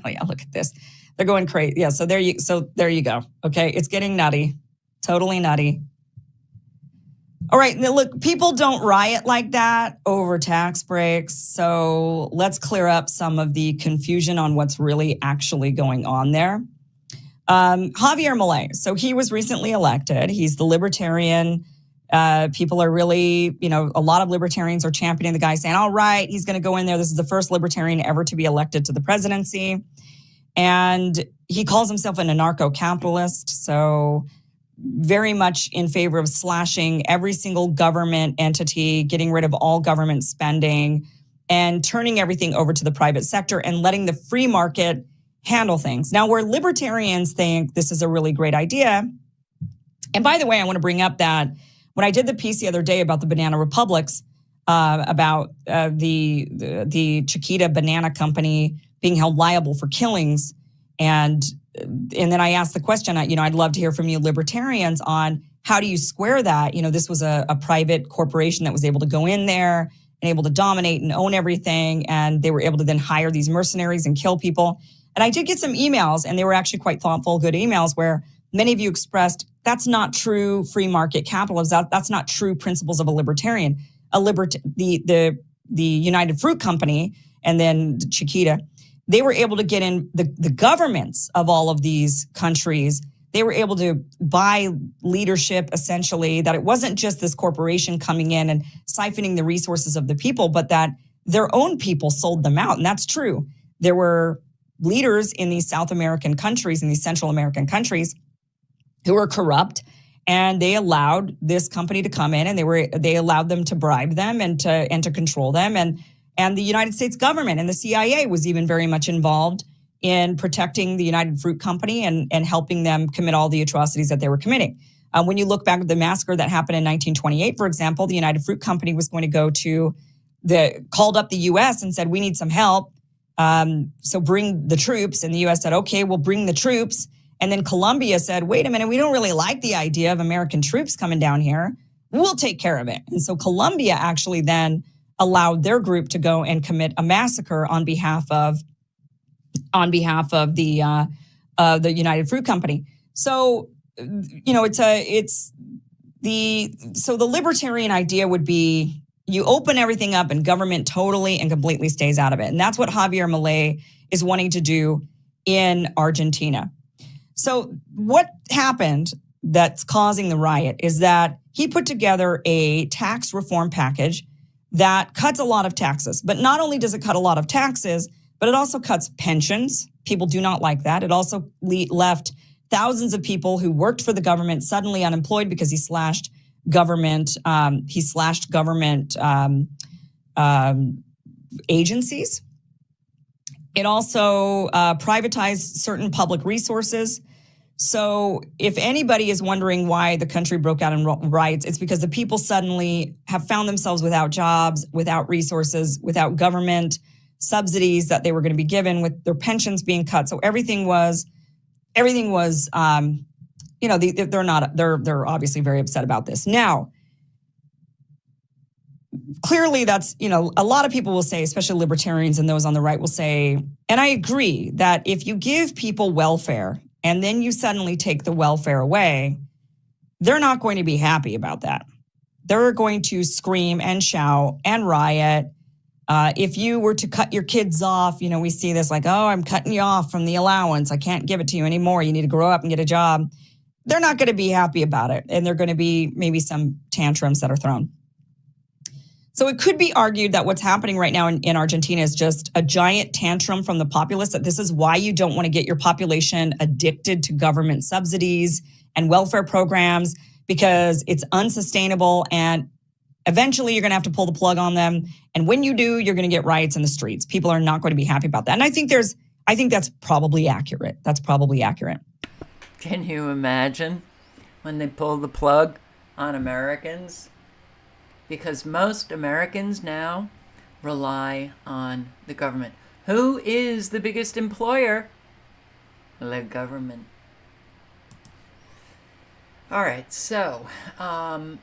Oh yeah, look at this. They're going crazy. Yeah, so there you go. Okay, it's getting nutty. Totally nutty. All right, now look, people don't riot like that over tax breaks. So let's clear up some of the confusion on what's really actually going on there. Javier Milei. So he was recently elected. He's the libertarian. People are really, you know, a lot of libertarians are championing the guy, saying, all right, he's going to go in there. This is the first libertarian ever to be elected to the presidency. And he calls himself an anarcho-capitalist, so very much in favor of slashing every single government entity, getting rid of all government spending, and turning everything over to the private sector and letting the free market handle things. Now, where libertarians think this is a really great idea, and by the way, I want to bring up that when I did the piece the other day about the banana republics, about the Chiquita Banana Company being held liable for killings. And then I asked the question, you know, I'd love to hear from you libertarians on how do you square that? You know, this was a private corporation that was able to go in there and able to dominate and own everything. And they were able to then hire these mercenaries and kill people. And I did get some emails, and they were actually quite thoughtful, good emails, where many of you expressed that's not true free market capitalism. That's not true principles of a libertarian. The United Fruit Company and then Chiquita, they were able to get in the governments of all of these countries. They were able to buy leadership, essentially, that it wasn't just this corporation coming in and siphoning the resources of the people, but that their own people sold them out. And that's true. There were leaders in these South American countries, in these Central American countries, who were corrupt, and they allowed this company to come in, and they allowed them to bribe them and to control them. And the United States government and the CIA was even very much involved in protecting the United Fruit Company and helping them commit all the atrocities that they were committing. When you look back at the massacre that happened in 1928, for example, the United Fruit Company was going to go to called up the U.S. and said, we need some help. So bring the troops. And the U.S. said, okay, we'll bring the troops. And then Colombia said, wait a minute, we don't really like the idea of American troops coming down here. We'll take care of it. And so Colombia actually then allowed their group to go and commit a massacre on behalf of the United Fruit Company. So, you know, the libertarian idea would be you open everything up and government totally and completely stays out of it. And that's what Javier Milei is wanting to do in Argentina. So what happened that's causing the riot is that he put together a tax reform package that cuts a lot of taxes. But not only does it cut a lot of taxes, but it also cuts pensions. People do not like that. It also left thousands of people who worked for the government suddenly unemployed because he slashed government agencies. It also privatized certain public resources. So if anybody is wondering why the country broke out in riots, it's because the people suddenly have found themselves without jobs, without resources, without government subsidies that they were going to be given, with their pensions being cut. So everything was, you know, they're obviously very upset about this. Now, clearly that's, you know, a lot of people will say, especially libertarians and those on the right will say, and I agree that if you give people welfare and then you suddenly take the welfare away, they're not going to be happy about that. They're going to scream and shout and riot. If you were to cut your kids off, you know, we see this like, oh, I'm cutting you off from the allowance. I can't give it to you anymore. You need to grow up and get a job. They're not going to be happy about it. And they're going to be maybe some tantrums that are thrown. So it could be argued that what's happening right now in Argentina is just a giant tantrum from the populace, that this is why you don't want to get your population addicted to government subsidies and welfare programs, because it's unsustainable and eventually you're going to have to pull the plug on them. And when you do, you're going to get riots in the streets. People are not going to be happy about that. And I think that's probably accurate. That's probably accurate. Can you imagine when they pull the plug on Americans? Because most Americans now rely on the government. Who is the biggest employer? The government. All right, so I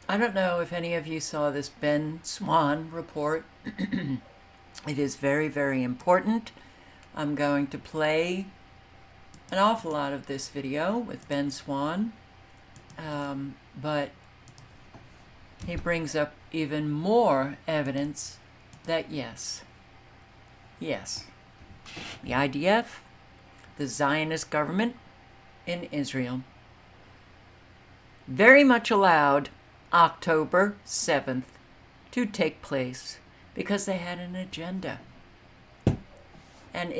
don't know if any of you saw this Ben Swann report. It is very, very important. I'm going to play an awful lot of this video with Ben Swann, but he brings up even more evidence that yes, the IDF, the Zionist government in Israel, very much allowed October 7th to take place because they had an agenda. And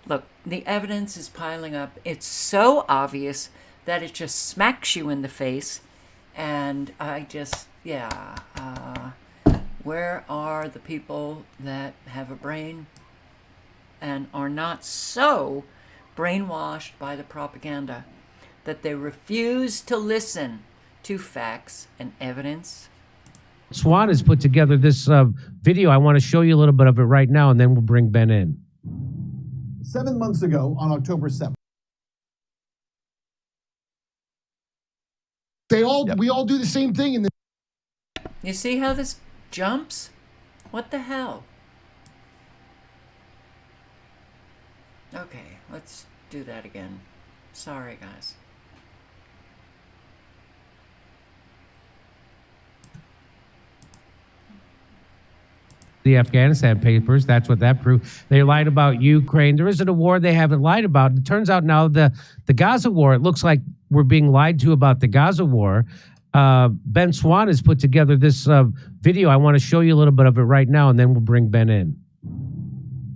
look, the evidence is piling up. It's so obvious that it just smacks you in the face. And I just, where are the people that have a brain and are not so brainwashed by the propaganda that they refuse to listen to facts and evidence? Swann has put together this video. I want to show you a little bit of it right now, and then we'll bring Ben in. 7 months ago, on October 7th, we all do the same thing. You see how this jumps? What the hell? Okay, let's do that again. Sorry, guys. The Afghanistan papers, that's what that proved. They lied about Ukraine. There isn't a war they haven't lied about. It turns out now the Gaza war, it looks like we're being lied to about the Gaza war. Ben Swann has put together this video. I want to show you a little bit of it right now, and then we'll bring Ben in.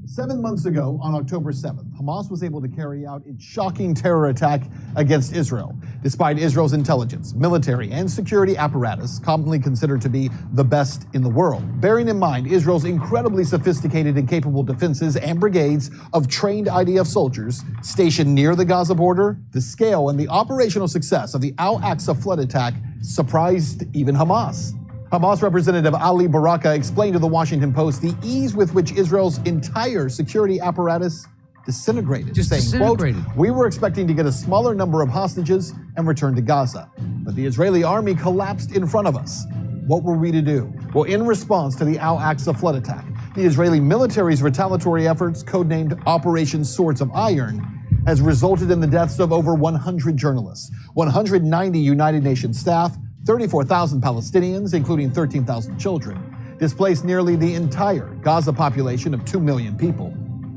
7 months ago, on October 7th, Hamas was able to carry out its shocking terror attack against Israel, despite Israel's intelligence, military, and security apparatus, commonly considered to be the best in the world. Bearing in mind Israel's incredibly sophisticated and capable defenses and brigades of trained IDF soldiers stationed near the Gaza border, the scale and the operational success of the Al-Aqsa flood attack surprised even Hamas. Hamas representative Ali Baraka explained to the Washington Post the ease with which Israel's entire security apparatus disintegrated, saying, quote, "We were expecting to get a smaller number of hostages and return to Gaza, but the Israeli army collapsed in front of us. What were we to do?" Well, in response to the Al-Aqsa flood attack, the Israeli military's retaliatory efforts, codenamed Operation Swords of Iron, has resulted in the deaths of over 100 journalists, 190 United Nations staff, 34,000 Palestinians, including 13,000 children, displaced nearly the entire Gaza population of 2 million people,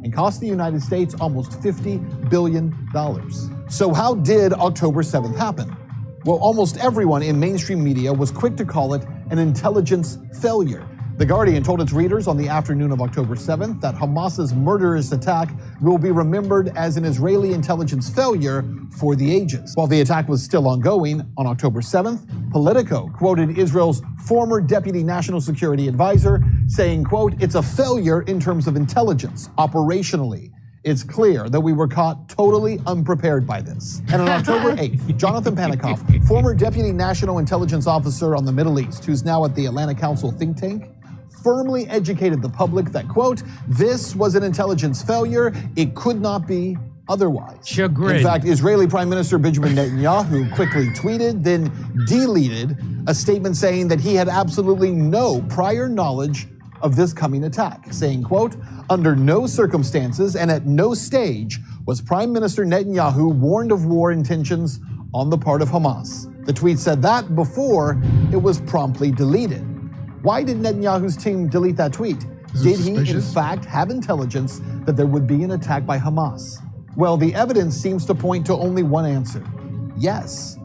and cost the United States almost $50 billion. So how did October 7th happen? Well, almost everyone in mainstream media was quick to call it an intelligence failure. The Guardian told its readers on the afternoon of October 7th that Hamas's murderous attack will be remembered as an Israeli intelligence failure for the ages. While the attack was still ongoing, on October 7th, Politico quoted Israel's former deputy national security advisor saying, quote, "It's a failure in terms of intelligence, operationally. It's clear that we were caught totally unprepared by this." And on October 8th, Jonathan Panikoff, former deputy national intelligence officer on the Middle East, who's now at the Atlantic Council think tank, firmly educated the public that, quote, "This was an intelligence failure. It could not be otherwise." Chagrin. In fact, Israeli Prime Minister Benjamin Netanyahu quickly tweeted, then deleted a statement saying that he had absolutely no prior knowledge of this coming attack, saying, quote, "Under no circumstances and at no stage was Prime Minister Netanyahu warned of war intentions on the part of Hamas." The tweet said that before it was promptly deleted. Why did Netanyahu's team delete that tweet? Did he, in fact, have intelligence that there would be an attack by Hamas? Well, the evidence seems to point to only one answer. Yes.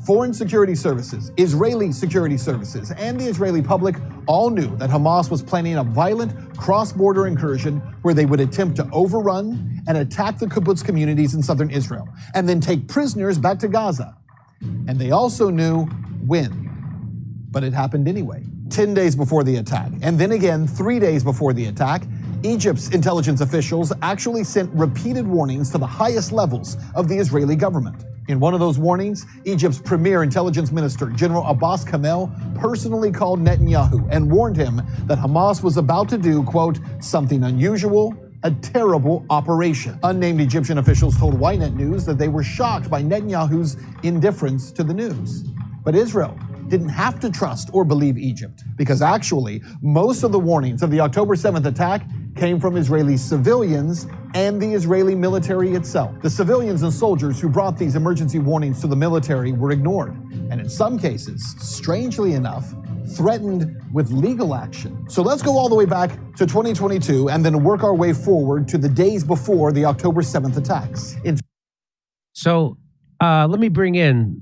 Foreign security services, Israeli security services, and the Israeli public all knew that Hamas was planning a violent cross-border incursion where they would attempt to overrun and attack the kibbutz communities in southern Israel, and then take prisoners back to Gaza. And they also knew when. But it happened anyway. 10 days before the attack, and then again 3 days before the attack, Egypt's intelligence officials actually sent repeated warnings to the highest levels of the Israeli government. In one of those warnings, Egypt's premier intelligence minister, General Abbas Kamel, personally called Netanyahu and warned him that Hamas was about to do, quote, "something unusual, a terrible operation." Unnamed Egyptian officials told Ynet News that they were shocked by Netanyahu's indifference to the news. But Israel didn't have to trust or believe Egypt, because actually, most of the warnings of the October 7th attack came from Israeli civilians and the Israeli military itself. The civilians and soldiers who brought these emergency warnings to the military were ignored, and in some cases, strangely enough, threatened with legal action. So let's go all the way back to 2022 and then work our way forward to the days before the October 7th attacks. So let me bring in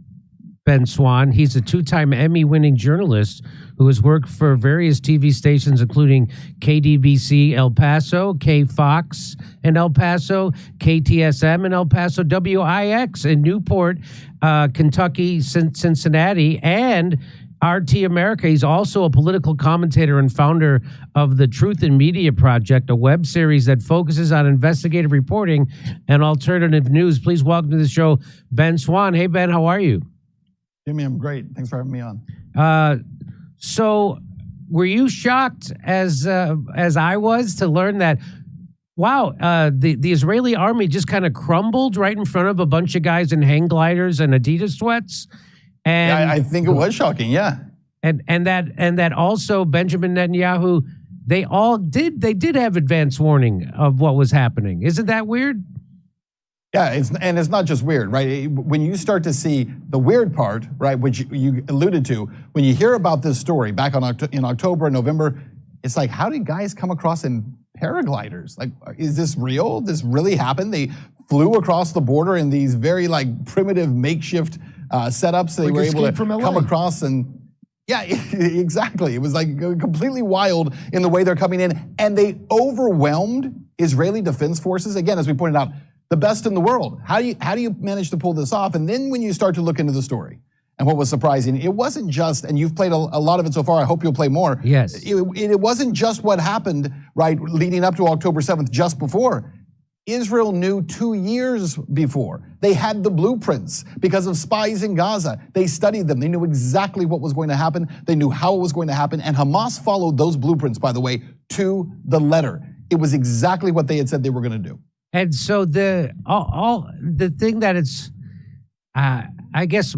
Ben Swann. He's a two-time Emmy-winning journalist who has worked for various TV stations, including KDBC El Paso, KFOX in El Paso, KTSM in El Paso, WIX in Newport, Kentucky, Cincinnati, and RT America. He's also a political commentator and founder of the Truth in Media Project, a web series that focuses on investigative reporting and alternative news. Please welcome to the show, Ben Swann. Hey, Ben, how are you? Jimmy, I'm great. Thanks for having me on. So were you shocked as I was to learn that, wow, the Israeli army just kind of crumbled right in front of a bunch of guys in hang gliders and Adidas sweats? And yeah, I think it was shocking, yeah. And that also Benjamin Netanyahu, they did have advance warning of what was happening. Isn't that weird? Yeah, it's not just weird, right? When you start to see the weird part, right, which you alluded to, when you hear about this story back in October and November, it's like, how did guys come across in paragliders? Like, is this real? This really happened? They flew across the border in these very like primitive makeshift setups. They were able to come across and yeah, exactly. It was like completely wild in the way they're coming in, and they overwhelmed Israeli defense forces. Again, as we pointed out, the best in the world. How do you manage to pull this off? And then when you start to look into the story, and what was surprising, it wasn't just, and you've played a lot of it so far, I hope you'll play more. Yes. It wasn't just what happened, right, leading up to October 7th, just before. Israel knew 2 years before. They had the blueprints because of spies in Gaza. They studied them. They knew exactly what was going to happen. They knew how it was going to happen. And Hamas followed those blueprints, by the way, to the letter. It was exactly what they had said they were going to do. And so the thing that it's, I guess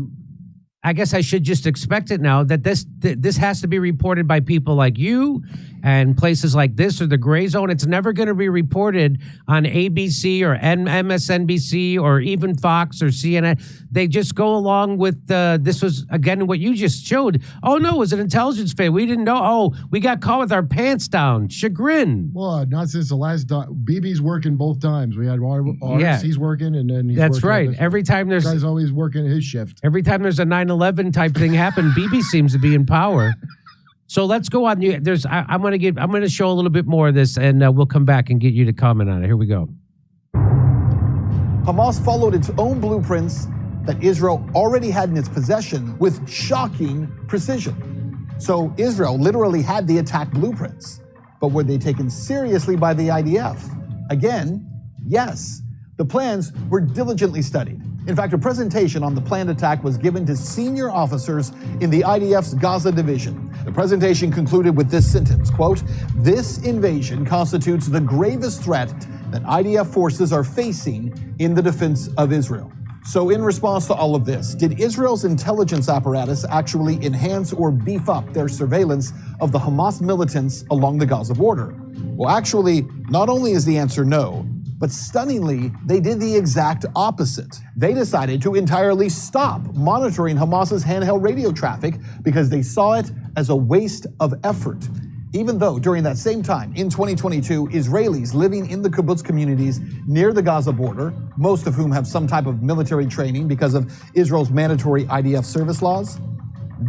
I should just expect it now that this has to be reported by people like you and places like this or the Gray Zone. It's never going to be reported on ABC or MSNBC or even Fox or CNN. They just go along with this was, again, what you just showed. Oh, no, it was an intelligence fail. We didn't know. Oh, we got caught with our pants down. Chagrin. Well, not since the last BB's working both times. We had RFC's working and then he's That's working right. Every time there's... This guy's always working his shift. Every time there's a 9/11 type thing happen, BB seems to be in power. So let's go on. I'm going to show a little bit more of this, and we'll come back and get you to comment on it. Here we go. Hamas followed its own blueprints that Israel already had in its possession with shocking precision. So Israel literally had the attack blueprints, but were they taken seriously by the IDF? Again, yes. The plans were diligently studied. In fact, a presentation on the planned attack was given to senior officers in the IDF's Gaza division. The presentation concluded with this sentence, quote, "This invasion constitutes the gravest threat that IDF forces are facing in the defense of Israel." So in response to all of this, did Israel's intelligence apparatus actually enhance or beef up their surveillance of the Hamas militants along the Gaza border? Well, actually, not only is the answer no, but stunningly, they did the exact opposite. They decided to entirely stop monitoring Hamas's handheld radio traffic because they saw it as a waste of effort. Even though during that same time, in 2022, Israelis living in the kibbutz communities near the Gaza border, most of whom have some type of military training because of Israel's mandatory IDF service laws,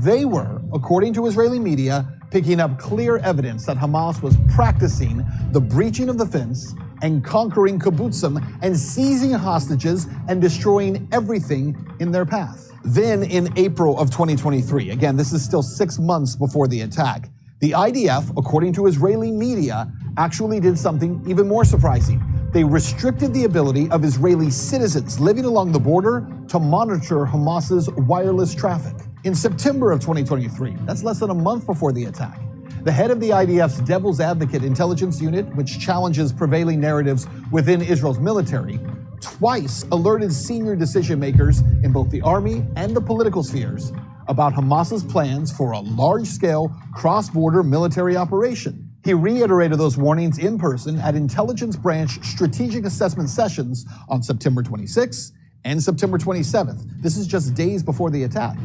they were, according to Israeli media, picking up clear evidence that Hamas was practicing the breaching of the fence and conquering kibbutzim and seizing hostages and destroying everything in their path. Then in April of 2023, again, this is still 6 months before the attack, the IDF, according to Israeli media, actually did something even more surprising. They restricted the ability of Israeli citizens living along the border to monitor Hamas's wireless traffic. In September of 2023, that's less than a month before the attack, the head of the IDF's Devil's Advocate intelligence unit, which challenges prevailing narratives within Israel's military, twice alerted senior decision makers in both the army and the political spheres about Hamas's plans for a large-scale cross-border military operation. He reiterated those warnings in person at intelligence branch strategic assessment sessions on September 26th and September 27th. This is just days before the attack.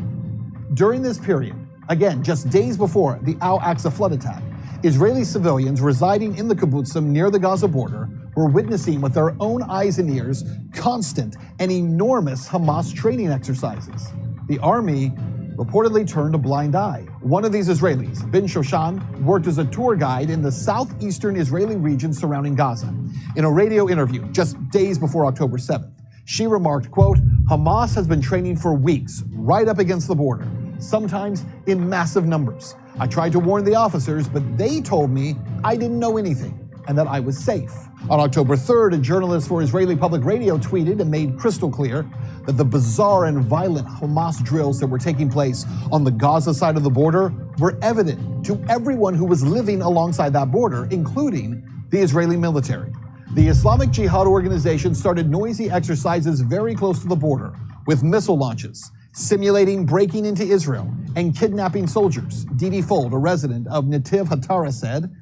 During this period, again, just days before the Al-Aqsa flood attack, Israeli civilians residing in the kibbutzim near the Gaza border were witnessing with their own eyes and ears constant and enormous Hamas training exercises. The army reportedly turned a blind eye. One of these Israelis, Ben Shoshan, worked as a tour guide in the southeastern Israeli region surrounding Gaza. In a radio interview just days before October 7th, she remarked, quote, Hamas has been training for weeks right up against the border, sometimes in massive numbers. I tried to warn the officers, but they told me I didn't know anything and that I was safe. On October 3rd, a journalist for Israeli Public Radio tweeted and made crystal clear that the bizarre and violent Hamas drills that were taking place on the Gaza side of the border were evident to everyone who was living alongside that border, including the Israeli military. The Islamic Jihad organization started noisy exercises very close to the border with missile launches, simulating breaking into Israel and kidnapping soldiers. Didi Fold, a resident of Netiv Hatara, said,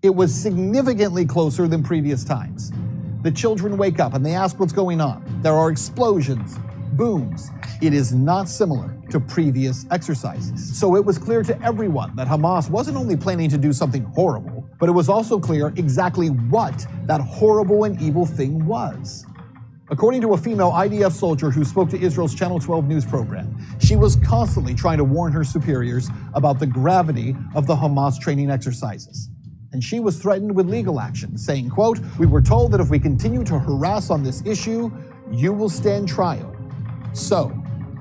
it was significantly closer than previous times. The children wake up and they ask what's going on. There are explosions, booms. It is not similar to previous exercises. So it was clear to everyone that Hamas wasn't only planning to do something horrible, but it was also clear exactly what that horrible and evil thing was. According to a female IDF soldier who spoke to Israel's Channel 12 news program, she was constantly trying to warn her superiors about the gravity of the Hamas training exercises. And she was threatened with legal action, saying, quote, we were told that if we continue to harass on this issue, you will stand trial. So,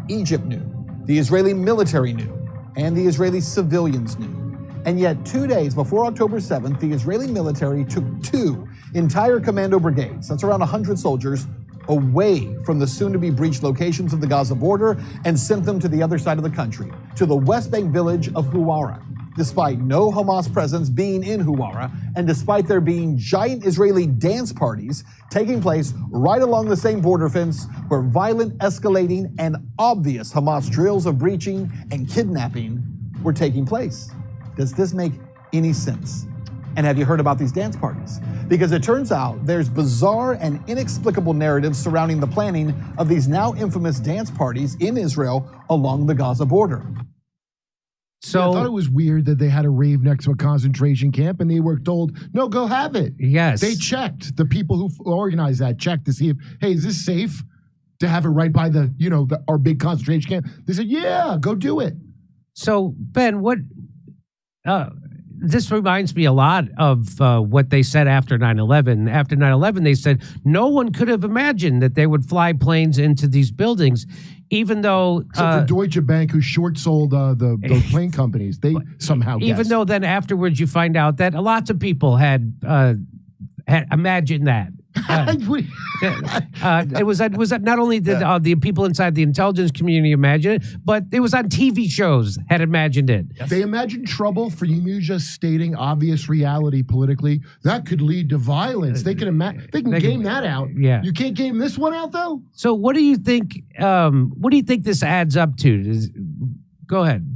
Egypt knew, the Israeli military knew, and the Israeli civilians knew. And yet 2 days before October 7th, the Israeli military took 2 entire commando brigades, that's around 100 soldiers, away from the soon-to-be breached locations of the Gaza border and sent them to the other side of the country, to the West Bank village of Huwara. Despite no Hamas presence being in Huwara, and despite there being giant Israeli dance parties taking place right along the same border fence where violent, escalating, and obvious Hamas drills of breaching and kidnapping were taking place. Does this make any sense? And have you heard about these dance parties? Because it turns out there's bizarre and inexplicable narratives surrounding the planning of these now infamous dance parties in Israel along the Gaza border. So I thought it was weird that they had a rave next to a concentration camp and they were told, no, go have it. Yes. They checked. The people who organized that checked to see if, hey, is this safe to have it right by our big concentration camp? They said, yeah, go do it. So, Ben, this reminds me a lot of what they said after 9/11. After 9/11, they said no one could have imagined that they would fly planes into these buildings, even though... Except for Deutsche Bank, who short-sold those plane companies. They somehow guessed. Even though then afterwards you find out that lots of people had imagined that. It was that not only did the people inside the intelligence community imagine it, but it was on TV shows had imagined it. They imagined trouble for you just stating obvious reality politically. That could lead to violence. They can game that out. Yeah. You can't game this one out though? So what do you think this adds up to? Go ahead.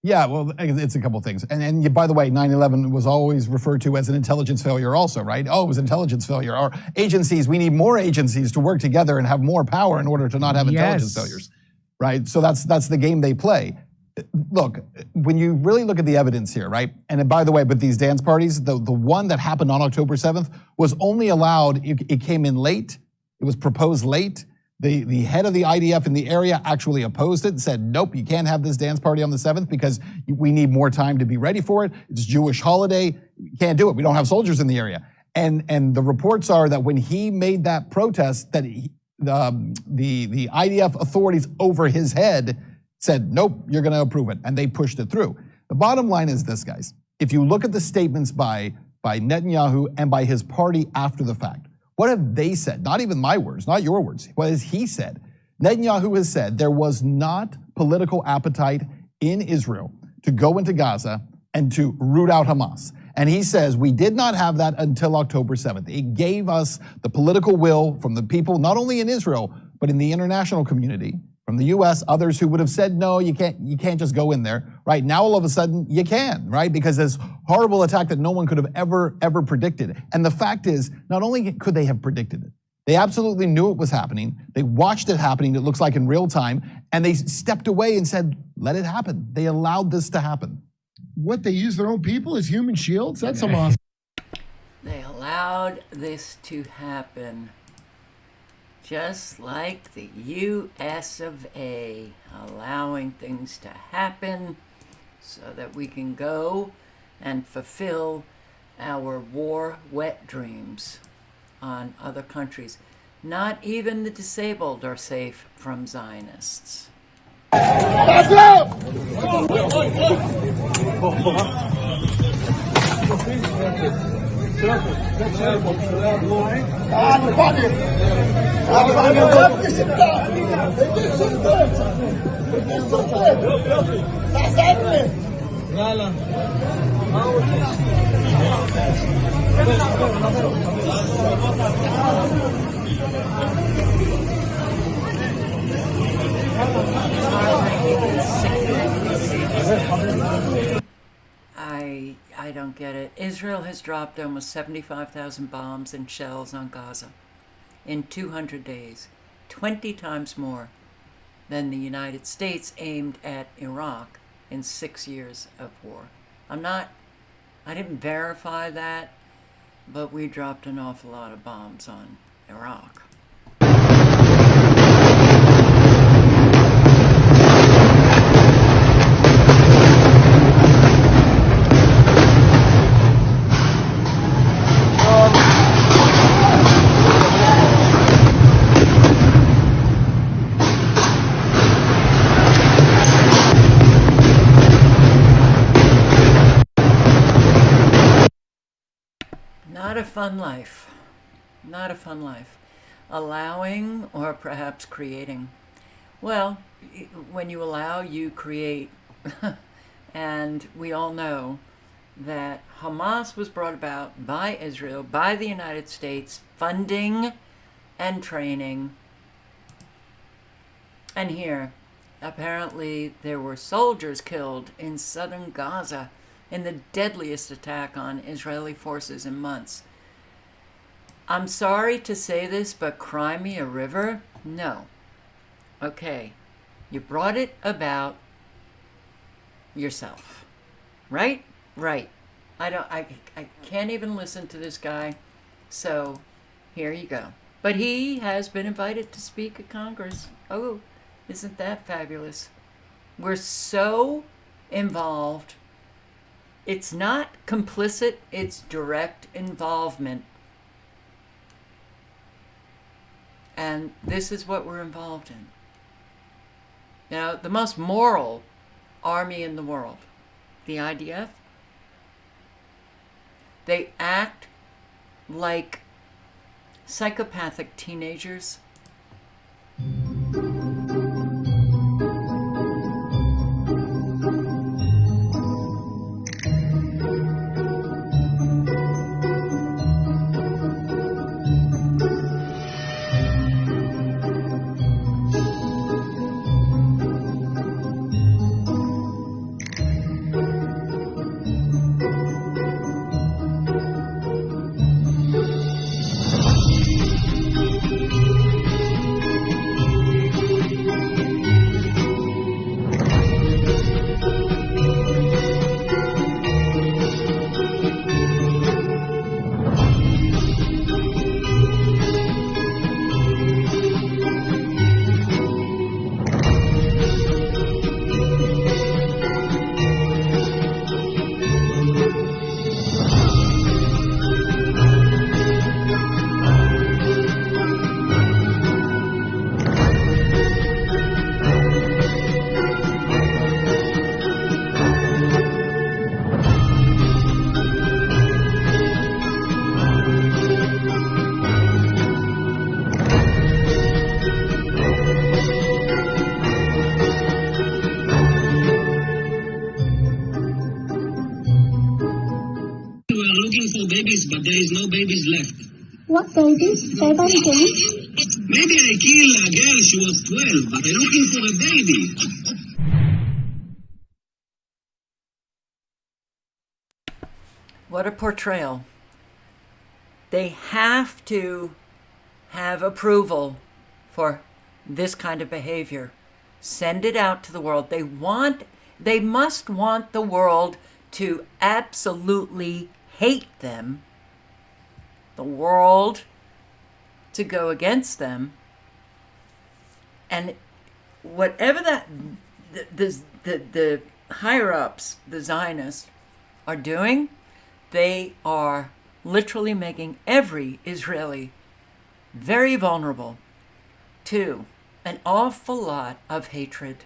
Yeah, well, it's a couple things. And by the way, 9/11 was always referred to as an intelligence failure also, right? Oh, it was intelligence failure. Our agencies, we need more agencies to work together and have more power in order to not have intelligence failures, right? So that's the game they play. Look, when you really look at the evidence here, right? And by the way, but these dance parties, the one that happened on October 7th was only allowed, it came in late, it was proposed late. The head of the IDF in the area actually opposed it and said, nope, you can't have this dance party on the 7th because we need more time to be ready for it. It's a Jewish holiday. We can't do it. We don't have soldiers in the area. And the reports are that when he made that protest, that the IDF authorities over his head said, nope, you're going to approve it. And they pushed it through. The bottom line is this, guys. If you look at the statements by Netanyahu and by his party after the fact, what have they said? Not even my words, not your words. What has he said? Netanyahu has said there was not political appetite in Israel to go into Gaza and to root out Hamas. And he says we did not have that until October 7th. It gave us the political will from the people, not only in Israel, but in the international community, from the US, others who would have said, no, you can't just go in there, right? Now, all of a sudden, you can, right? Because this horrible attack that no one could have ever predicted. And the fact is, not only could they have predicted it, they absolutely knew it was happening. They watched it happening, it looks like in real time, and they stepped away and said, let it happen. They allowed this to happen. What, they use their own people as human shields? That's some awesome. They allowed this to happen. Just like the US of A, allowing things to happen so that we can go and fulfill our war wet dreams on other countries. Not even the disabled are safe from Zionists. I don't get it. Israel has dropped almost 75,000 bombs and shells on Gaza in 200 days, 20 times more than the United States aimed at Iraq in 6 years of war. I didn't verify that, but we dropped an awful lot of bombs on Iraq. Not a fun life. Not a fun life. Allowing or perhaps creating. Well, when you allow, you create. And we all know that Hamas was brought about by Israel, by the United States, funding and training. And here, apparently there were soldiers killed in southern Gaza in the deadliest attack on Israeli forces in months. I'm sorry to say this, but cry me a river? No. Okay, you brought it about yourself, right? Right. I can't even listen to this guy, so here you go. But he has been invited to speak at Congress. Oh, isn't that fabulous? We're so involved. It's not complicit, it's direct involvement. And this is what we're involved in. You know, the most moral army in the world, the IDF, they act like psychopathic teenagers. But there is no babies left. What babies? Say that again. Maybe I killed a girl, she was 12, but I'm looking for a baby. What a portrayal. They have to have approval for this kind of behavior. Send it out to the world. They must want the world to absolutely hate them, the world to go against them, and whatever that the higher ups, the Zionists, are doing, they are literally making every Israeli very vulnerable to an awful lot of hatred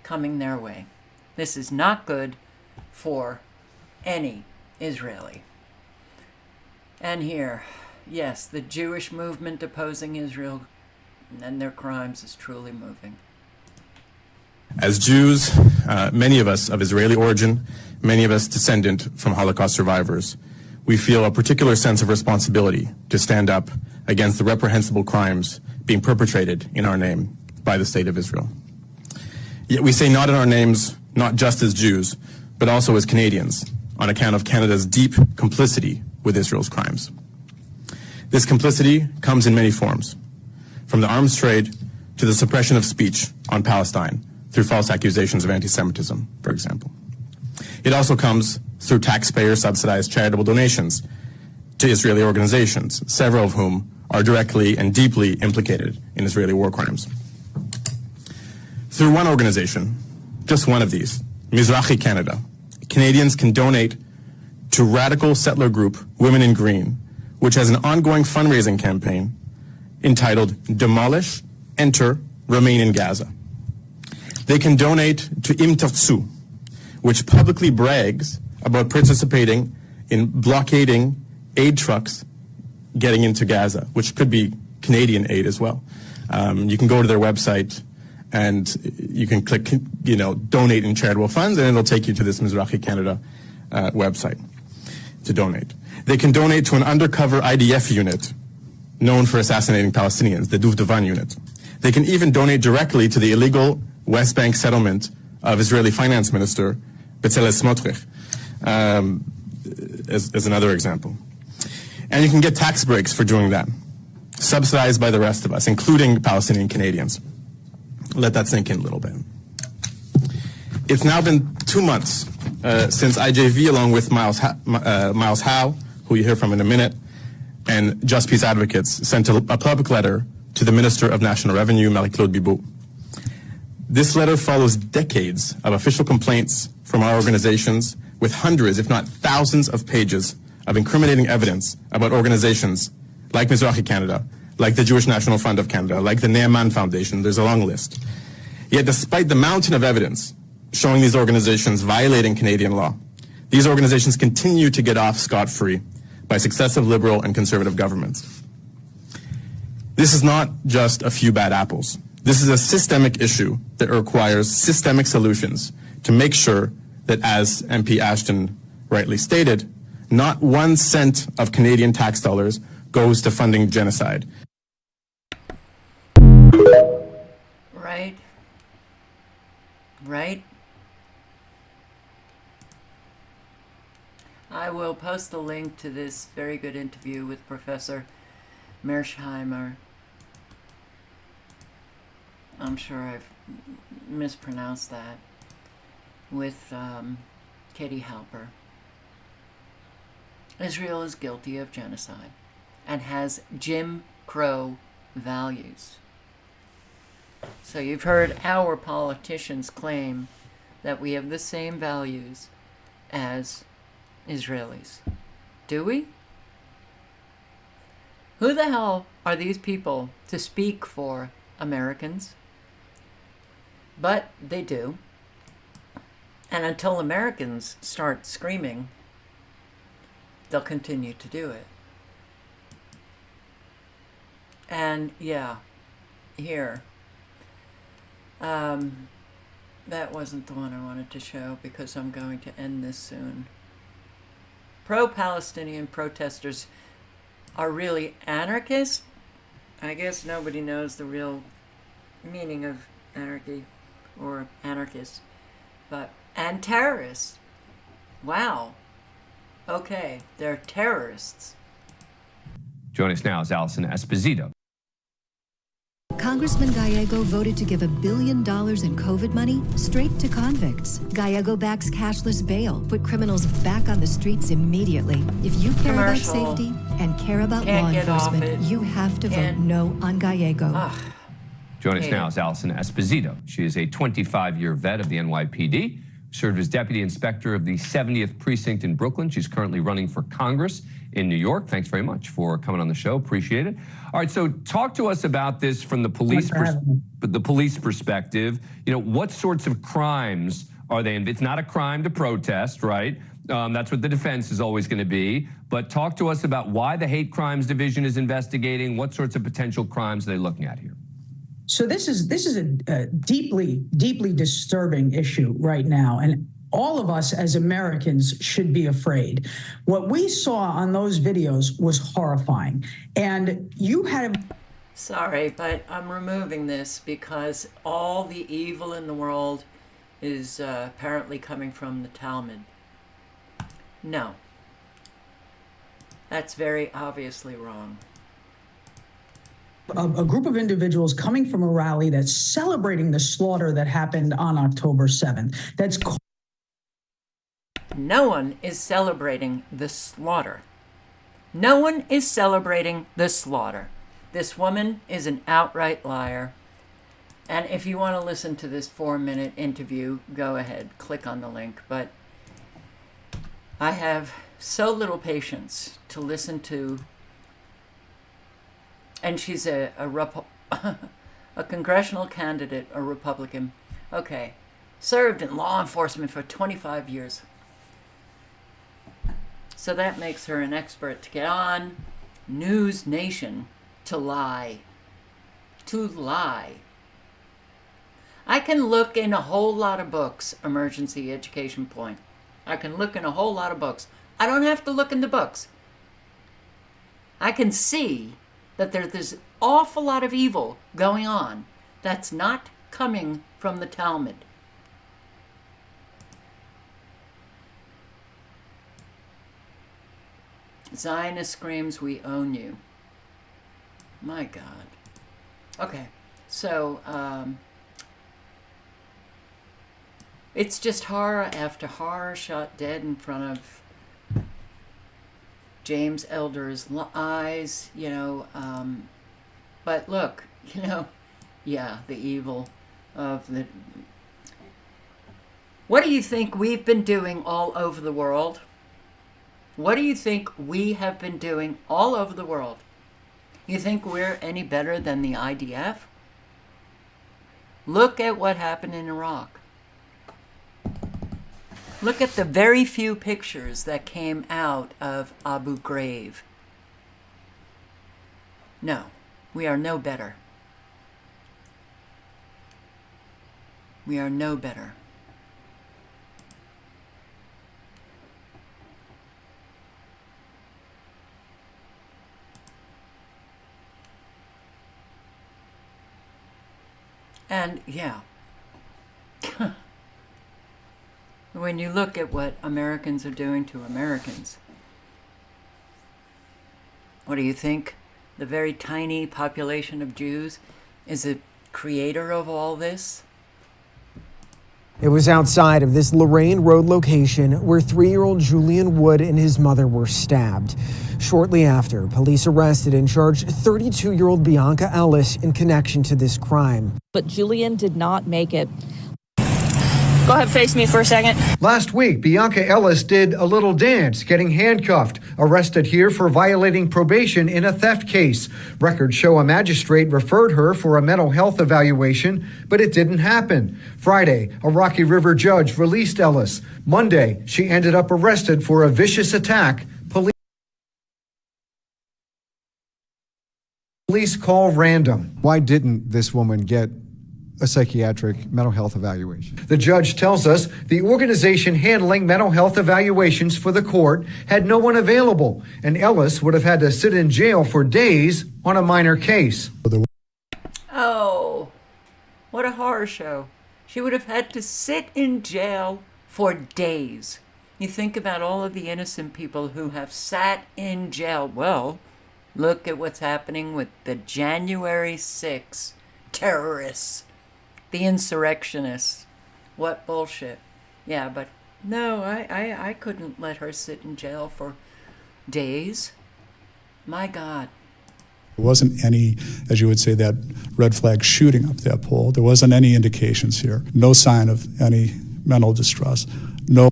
coming their way. This is not good for any Israeli. And here, yes, the Jewish movement opposing Israel and their crimes is truly moving. As Jews, many of us of Israeli origin, many of us descendant from Holocaust survivors, we feel a particular sense of responsibility to stand up against the reprehensible crimes being perpetrated in our name by the State of Israel. Yet we say not in our names, not just as Jews, but also as Canadians, on account of Canada's deep complicity with Israel's crimes. This complicity comes in many forms, from the arms trade to the suppression of speech on Palestine through false accusations of anti-Semitism, for example. It also comes through taxpayer-subsidized charitable donations to Israeli organizations, several of whom are directly and deeply implicated in Israeli war crimes. Through one organization, just one of these, Mizrahi Canada, Canadians can donate to radical settler group Women in Green, which has an ongoing fundraising campaign entitled Demolish, Enter, Remain in Gaza. They can donate to Im Tafsu, which publicly brags about participating in blockading aid trucks getting into Gaza, which could be Canadian aid as well. You can go to their website and you can click, donate in charitable funds, and it'll take you to this Mizrahi Canada website to donate. They can donate to an undercover IDF unit known for assassinating Palestinians, the Duvdevan unit. They can even donate directly to the illegal West Bank settlement of Israeli Finance Minister Bezalel Smotrich, as another example. And you can get tax breaks for doing that, subsidized by the rest of us, including Palestinian Canadians. Let that sink in a little bit. It's now been 2 months since IJV, along with Miles Howe, who you hear from in a minute, and Just Peace Advocates, sent a public letter to the Minister of National Revenue, Marie-Claude Bibeau. This letter follows decades of official complaints from our organizations with hundreds, if not thousands, of pages of incriminating evidence about organizations like Mizrahi Canada, like the Jewish National Fund of Canada, like the Ne'eman Foundation. There's a long list. Yet despite the mountain of evidence showing these organizations violating Canadian law, these organizations continue to get off scot-free by successive liberal and conservative governments. This is not just a few bad apples. This is a systemic issue that requires systemic solutions to make sure that, as MP Ashton rightly stated, not 1 cent of Canadian tax dollars goes to funding genocide. Right? Right? I will post a link to this very good interview with Professor Mearsheimer. I'm sure I've mispronounced that. With Katie Halper. Israel is guilty of genocide and has Jim Crow values. So you've heard our politicians claim that we have the same values as Israelis. Do we? Who the hell are these people to speak for Americans? But they do. And until Americans start screaming, they'll continue to do it. And yeah, here. That wasn't the one I wanted to show because I'm going to end this soon. Pro-Palestinian protesters are really anarchists. I guess nobody knows the real meaning of anarchy or anarchists. And terrorists. Wow. Okay, they're terrorists. Joining us now is Allison Esposito. Congressman Gallego voted to give $1 billion in COVID money straight to convicts. Gallego backs cashless bail, put criminals back on the streets immediately. If you care about safety and care about law enforcement, you have to vote no on Gallego. Joining us now is Allison Esposito. She is a 25-year vet of the NYPD, served as deputy inspector of the 70th precinct in Brooklyn. She's currently running for Congress in New York. Thanks very much for coming on the show. Appreciate it. All right, so talk to us about this from the police perspective. You know, what sorts of crimes are they in? It's not a crime to protest, right? That's what the defense is always going to be. But talk to us about why the Hate Crimes Division is investigating. What sorts of potential crimes are they looking at here? So this is a deeply disturbing issue right now, and all of us as Americans should be afraid. What we saw on those videos was horrifying, and you had Sorry, but I'm removing this because all the evil in the world is apparently coming from the Talmud. No. That's very obviously wrong. A group of individuals coming from a rally that's celebrating the slaughter that happened on October 7th. No one is celebrating the slaughter. No one is celebrating the slaughter. This woman is an outright liar. And if you want to listen to this 4-minute interview, go ahead, click on the link. But I have so little patience to listen to. And she's a congressional candidate, a Republican. Okay. Served in law enforcement for 25 years. So that makes her an expert to get on News Nation to lie. To lie. I can look in a whole lot of books, Emergency Education Point. I can look in a whole lot of books. I don't have to look in the books. I can see that there's an awful lot of evil going on that's not coming from the Talmud. Zionist screams, "We own you." My God. Okay, so it's just horror after horror shot dead in front of James Elder's eyes, you know. But look, you know, yeah, the evil of the... What do you think we've been doing all over the world? What do you think we have been doing all over the world? You think we're any better than the IDF? Look at what happened in Iraq. Look at the very few pictures that came out of Abu Ghraib. No, We are no better. We are no better. And yeah, when you look at what Americans are doing to Americans, what do you think? The very tiny population of Jews is the creator of all this? It was outside of this Lorraine Road location where 3-year-old Julian Wood and his mother were stabbed. Shortly after, police arrested and charged 32-year-old Bianca Ellis in connection to this crime. But Julian did not make it. Go ahead, face me for a second. Last week, Bianca Ellis did a little dance, getting handcuffed, arrested here for violating probation in a theft case. Records show a magistrate referred her for a mental health evaluation, but it didn't happen. Friday, a Rocky River judge released Ellis. Monday, she ended up arrested for a vicious attack. Police call random. Why didn't this woman get a psychiatric mental health evaluation? The judge tells us the organization handling mental health evaluations for the court had no one available, and Ellis would have had to sit in jail for days on a minor case. Oh, what a horror show. She would have had to sit in jail for days. You think about all of the innocent people who have sat in jail. Well, look at what's happening with the January 6 terrorists, the insurrectionists. What bullshit. Yeah, but no, I couldn't let her sit in jail for days. My God. There wasn't any, as you would say, that red flag shooting up that pole. There wasn't any indications here. No sign of any mental distress. No.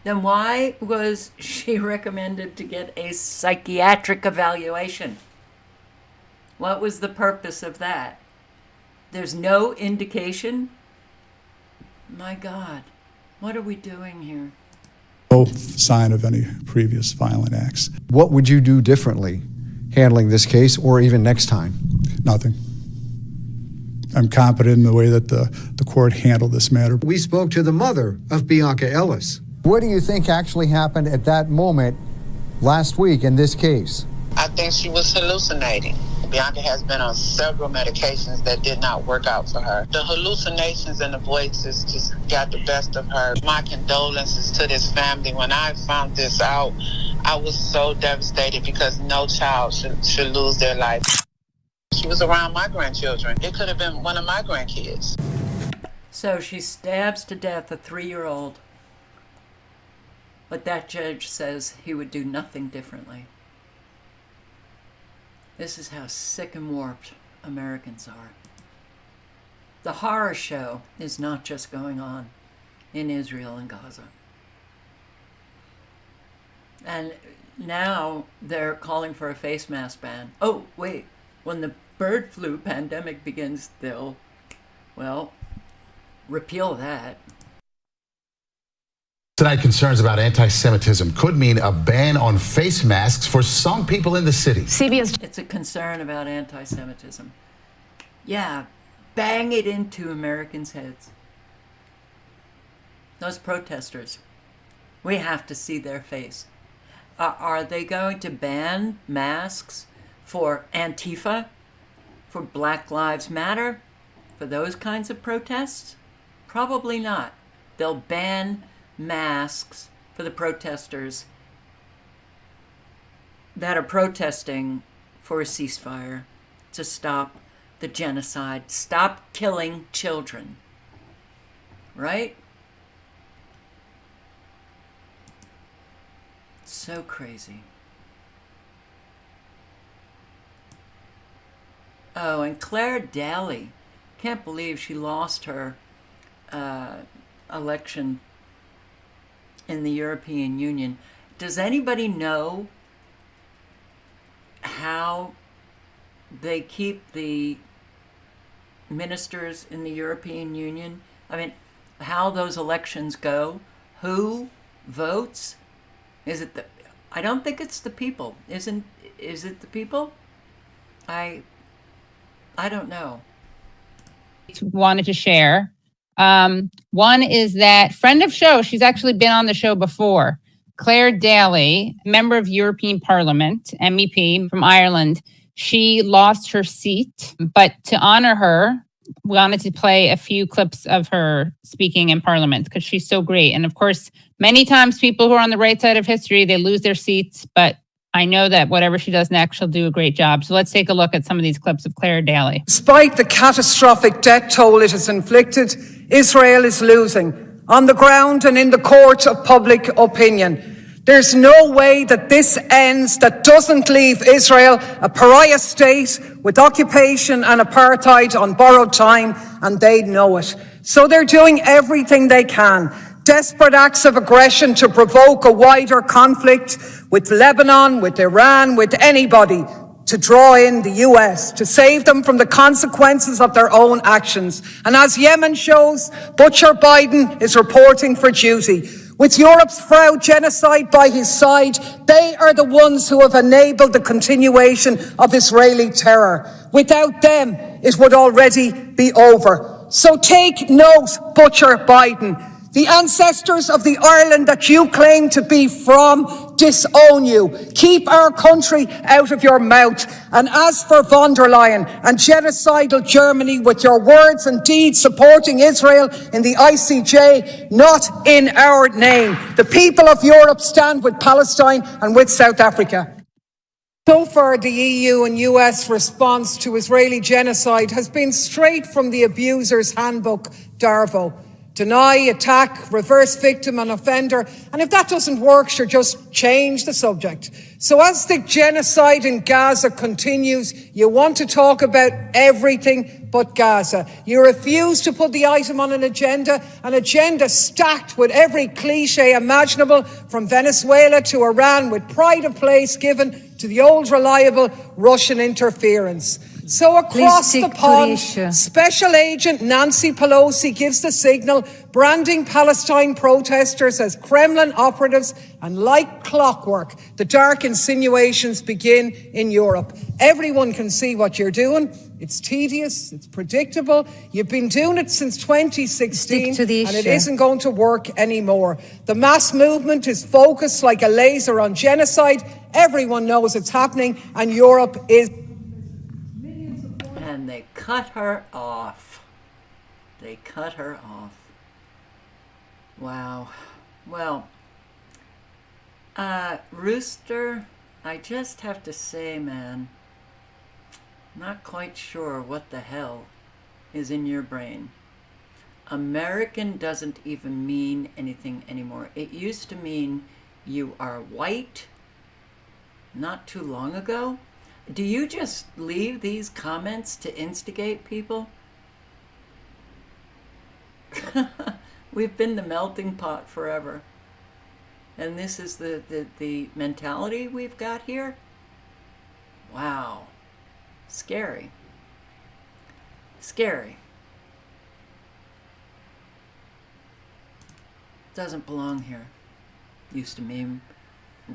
Then why was she recommended to get a psychiatric evaluation? What was the purpose of that? There's no indication? My God, what are we doing here? No sign of any previous violent acts. What would you do differently handling this case or even next time? Nothing. I'm confident in the way that the court handled this matter. We spoke to the mother of Bianca Ellis. What do you think actually happened at that moment last week in this case? I think she was hallucinating. Bianca has been on several medications that did not work out for her. The hallucinations and the voices just got the best of her. My condolences to this family. When I found this out, I was so devastated because no child should lose their life. She was around my grandchildren. It could have been one of my grandkids. So she stabs to death a 3-year-old. But that judge says he would do nothing differently. This is how sick and warped Americans are. The horror show is not just going on in Israel and Gaza. And now they're calling for a face mask ban. Oh, wait, when the bird flu pandemic begins, they'll, well, repeal that. Tonight, concerns about anti-Semitism could mean a ban on face masks for some people in the city. CBS. It's a concern about anti-Semitism. Yeah, bang it into Americans' heads. Those protesters, we have to see their face. Are they going to ban masks for Antifa, for Black Lives Matter, for those kinds of protests? Probably not. They'll ban masks for the protesters that are protesting for a ceasefire to stop the genocide, stop killing children. Right? So crazy. Oh, and Claire Daly. Can't believe she lost her election in the European Union. Does anybody know how they keep the ministers in the European Union? I mean, how those elections go? Who votes? Is it I don't think it's the people. Is it the people? I don't know. Wanted to share. One is that friend of show, she's actually been on the show before. Claire Daly, member of European Parliament, MEP from Ireland. She lost her seat, but to honor her, we wanted to play a few clips of her speaking in Parliament because she's so great. And of course, many times people who are on the right side of history, they lose their seats, but I know that whatever she does next, she'll do a great job. So let's take a look at some of these clips of Claire Daly. Despite the catastrophic death toll it has inflicted, Israel is losing on the ground and in the court of public opinion. There's no way that this ends that doesn't leave Israel a pariah state with occupation and apartheid on borrowed time, and they know it. So they're doing everything they can. Desperate acts of aggression to provoke a wider conflict with Lebanon, with Iran, with anybody, to draw in the US, to save them from the consequences of their own actions. And as Yemen shows, Butcher Biden is reporting for duty. With Europe's proud genocide by his side, they are the ones who have enabled the continuation of Israeli terror. Without them, it would already be over. So take note, Butcher Biden. The ancestors of the Ireland that you claim to be from disown you. Keep our country out of your mouth. And as for von der Leyen and genocidal Germany, with your words and deeds supporting Israel in the ICJ, not in our name. The people of Europe stand with Palestine and with South Africa. So far, the EU and US response to Israeli genocide has been straight from the abuser's handbook, Darvo. Deny, attack, reverse victim and offender. And if that doesn't work, sure, just change the subject. So as the genocide in Gaza continues, you want to talk about everything but Gaza. You refuse to put the item on an agenda stacked with every cliche imaginable, from Venezuela to Iran, with pride of place given to the old reliable Russian interference. So across the pond, Special Agent Nancy Pelosi gives the signal, branding Palestine protesters as Kremlin operatives, and like clockwork, the dark insinuations begin in Europe. Everyone can see what you're doing. It's tedious, it's predictable. You've been doing it since 2016, and it isn't going to work anymore. The mass movement is focused like a laser on genocide. Everyone knows it's happening, and Europe is... And they cut her off. They cut her off. Wow. Well, Rooster, I just have to say, man, not quite sure what the hell is in your brain. American doesn't even mean anything anymore. It used to mean you are white not too long ago. Do you just leave these comments to instigate people? We've been the melting pot forever. And this is the mentality we've got here? Wow. Scary. Scary. Doesn't belong here. Used to mean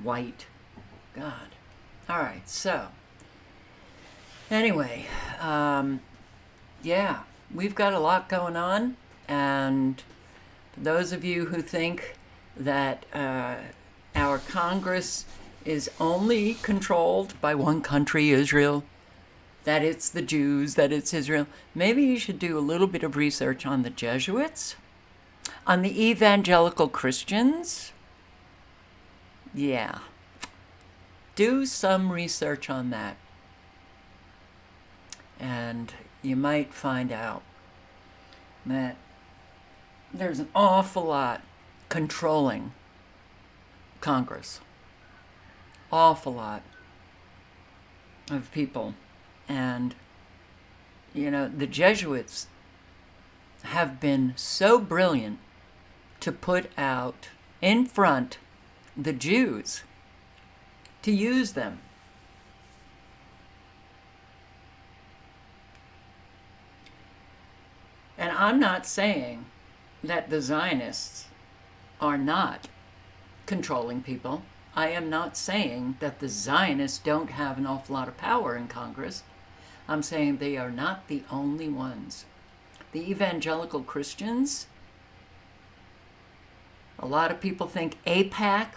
white. God. All right, so... Anyway, yeah, we've got a lot going on, and for those of you who think that our Congress is only controlled by one country, Israel, that it's the Jews, that it's Israel, maybe you should do a little bit of research on the Jesuits, on the evangelical Christians. Yeah, do some research on that. And you might find out that there's an awful lot controlling Congress. Awful lot of people. And, you know, the Jesuits have been so brilliant to put out in front the Jews, to use them. And I'm not saying that the Zionists are not controlling people. I am not saying that the Zionists don't have an awful lot of power in Congress. I'm saying they are not the only ones. The evangelical Christians, a lot of people think AIPAC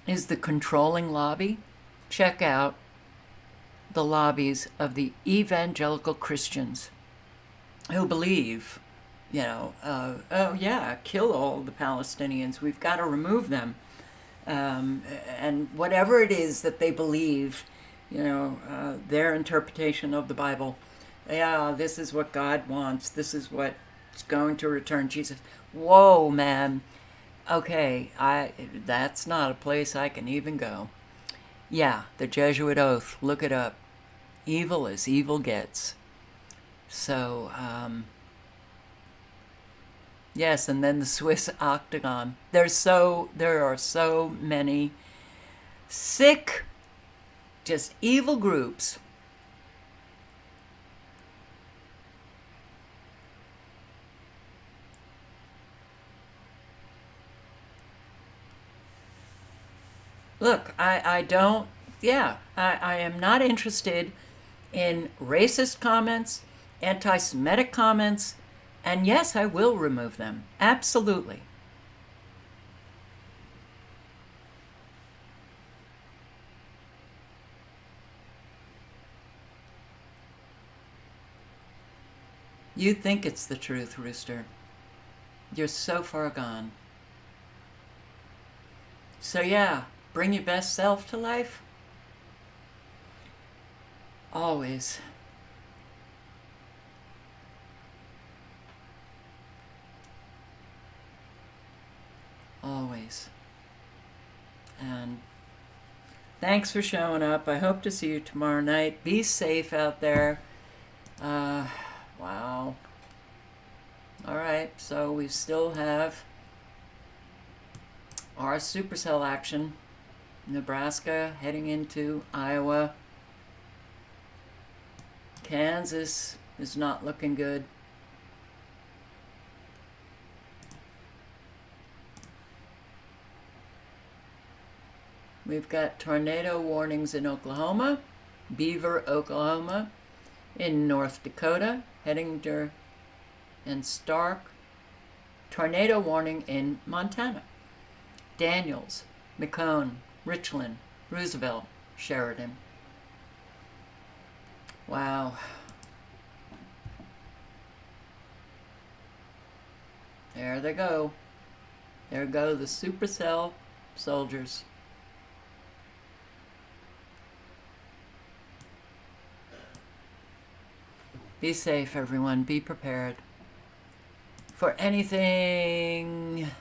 is the controlling lobby. Check out the lobbies of the evangelical Christians who believe, oh yeah, kill all the Palestinians. We've got to remove them. And whatever it is that they believe, their interpretation of the Bible, yeah, this is what God wants. This is what's going to return Jesus. Whoa, man. Okay, that's not a place I can even go. Yeah, the Jesuit oath. Look it up. Evil as evil gets. So, yes, and then the Swiss octagon. There are so many sick, just evil groups. Look, I am not interested in racist comments, anti-Semitic comments, and yes, I will remove them. Absolutely. You think it's the truth, Rooster. You're so far gone. So yeah, bring your best self to life. Always. Always. And thanks for showing up. I hope to see you tomorrow night. Be safe out there. Wow. All right, so we still have our supercell action. Nebraska heading into Iowa. Kansas is not looking good. We've got tornado warnings in Oklahoma, Beaver, Oklahoma, in North Dakota, Hettinger and Stark. Tornado warning in Montana. Daniels, McCone, Richland, Roosevelt, Sheridan. Wow. There they go. There go the supercell soldiers. Be safe, everyone. Be prepared for anything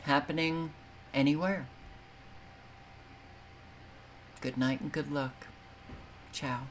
happening anywhere. Good night and good luck. Ciao.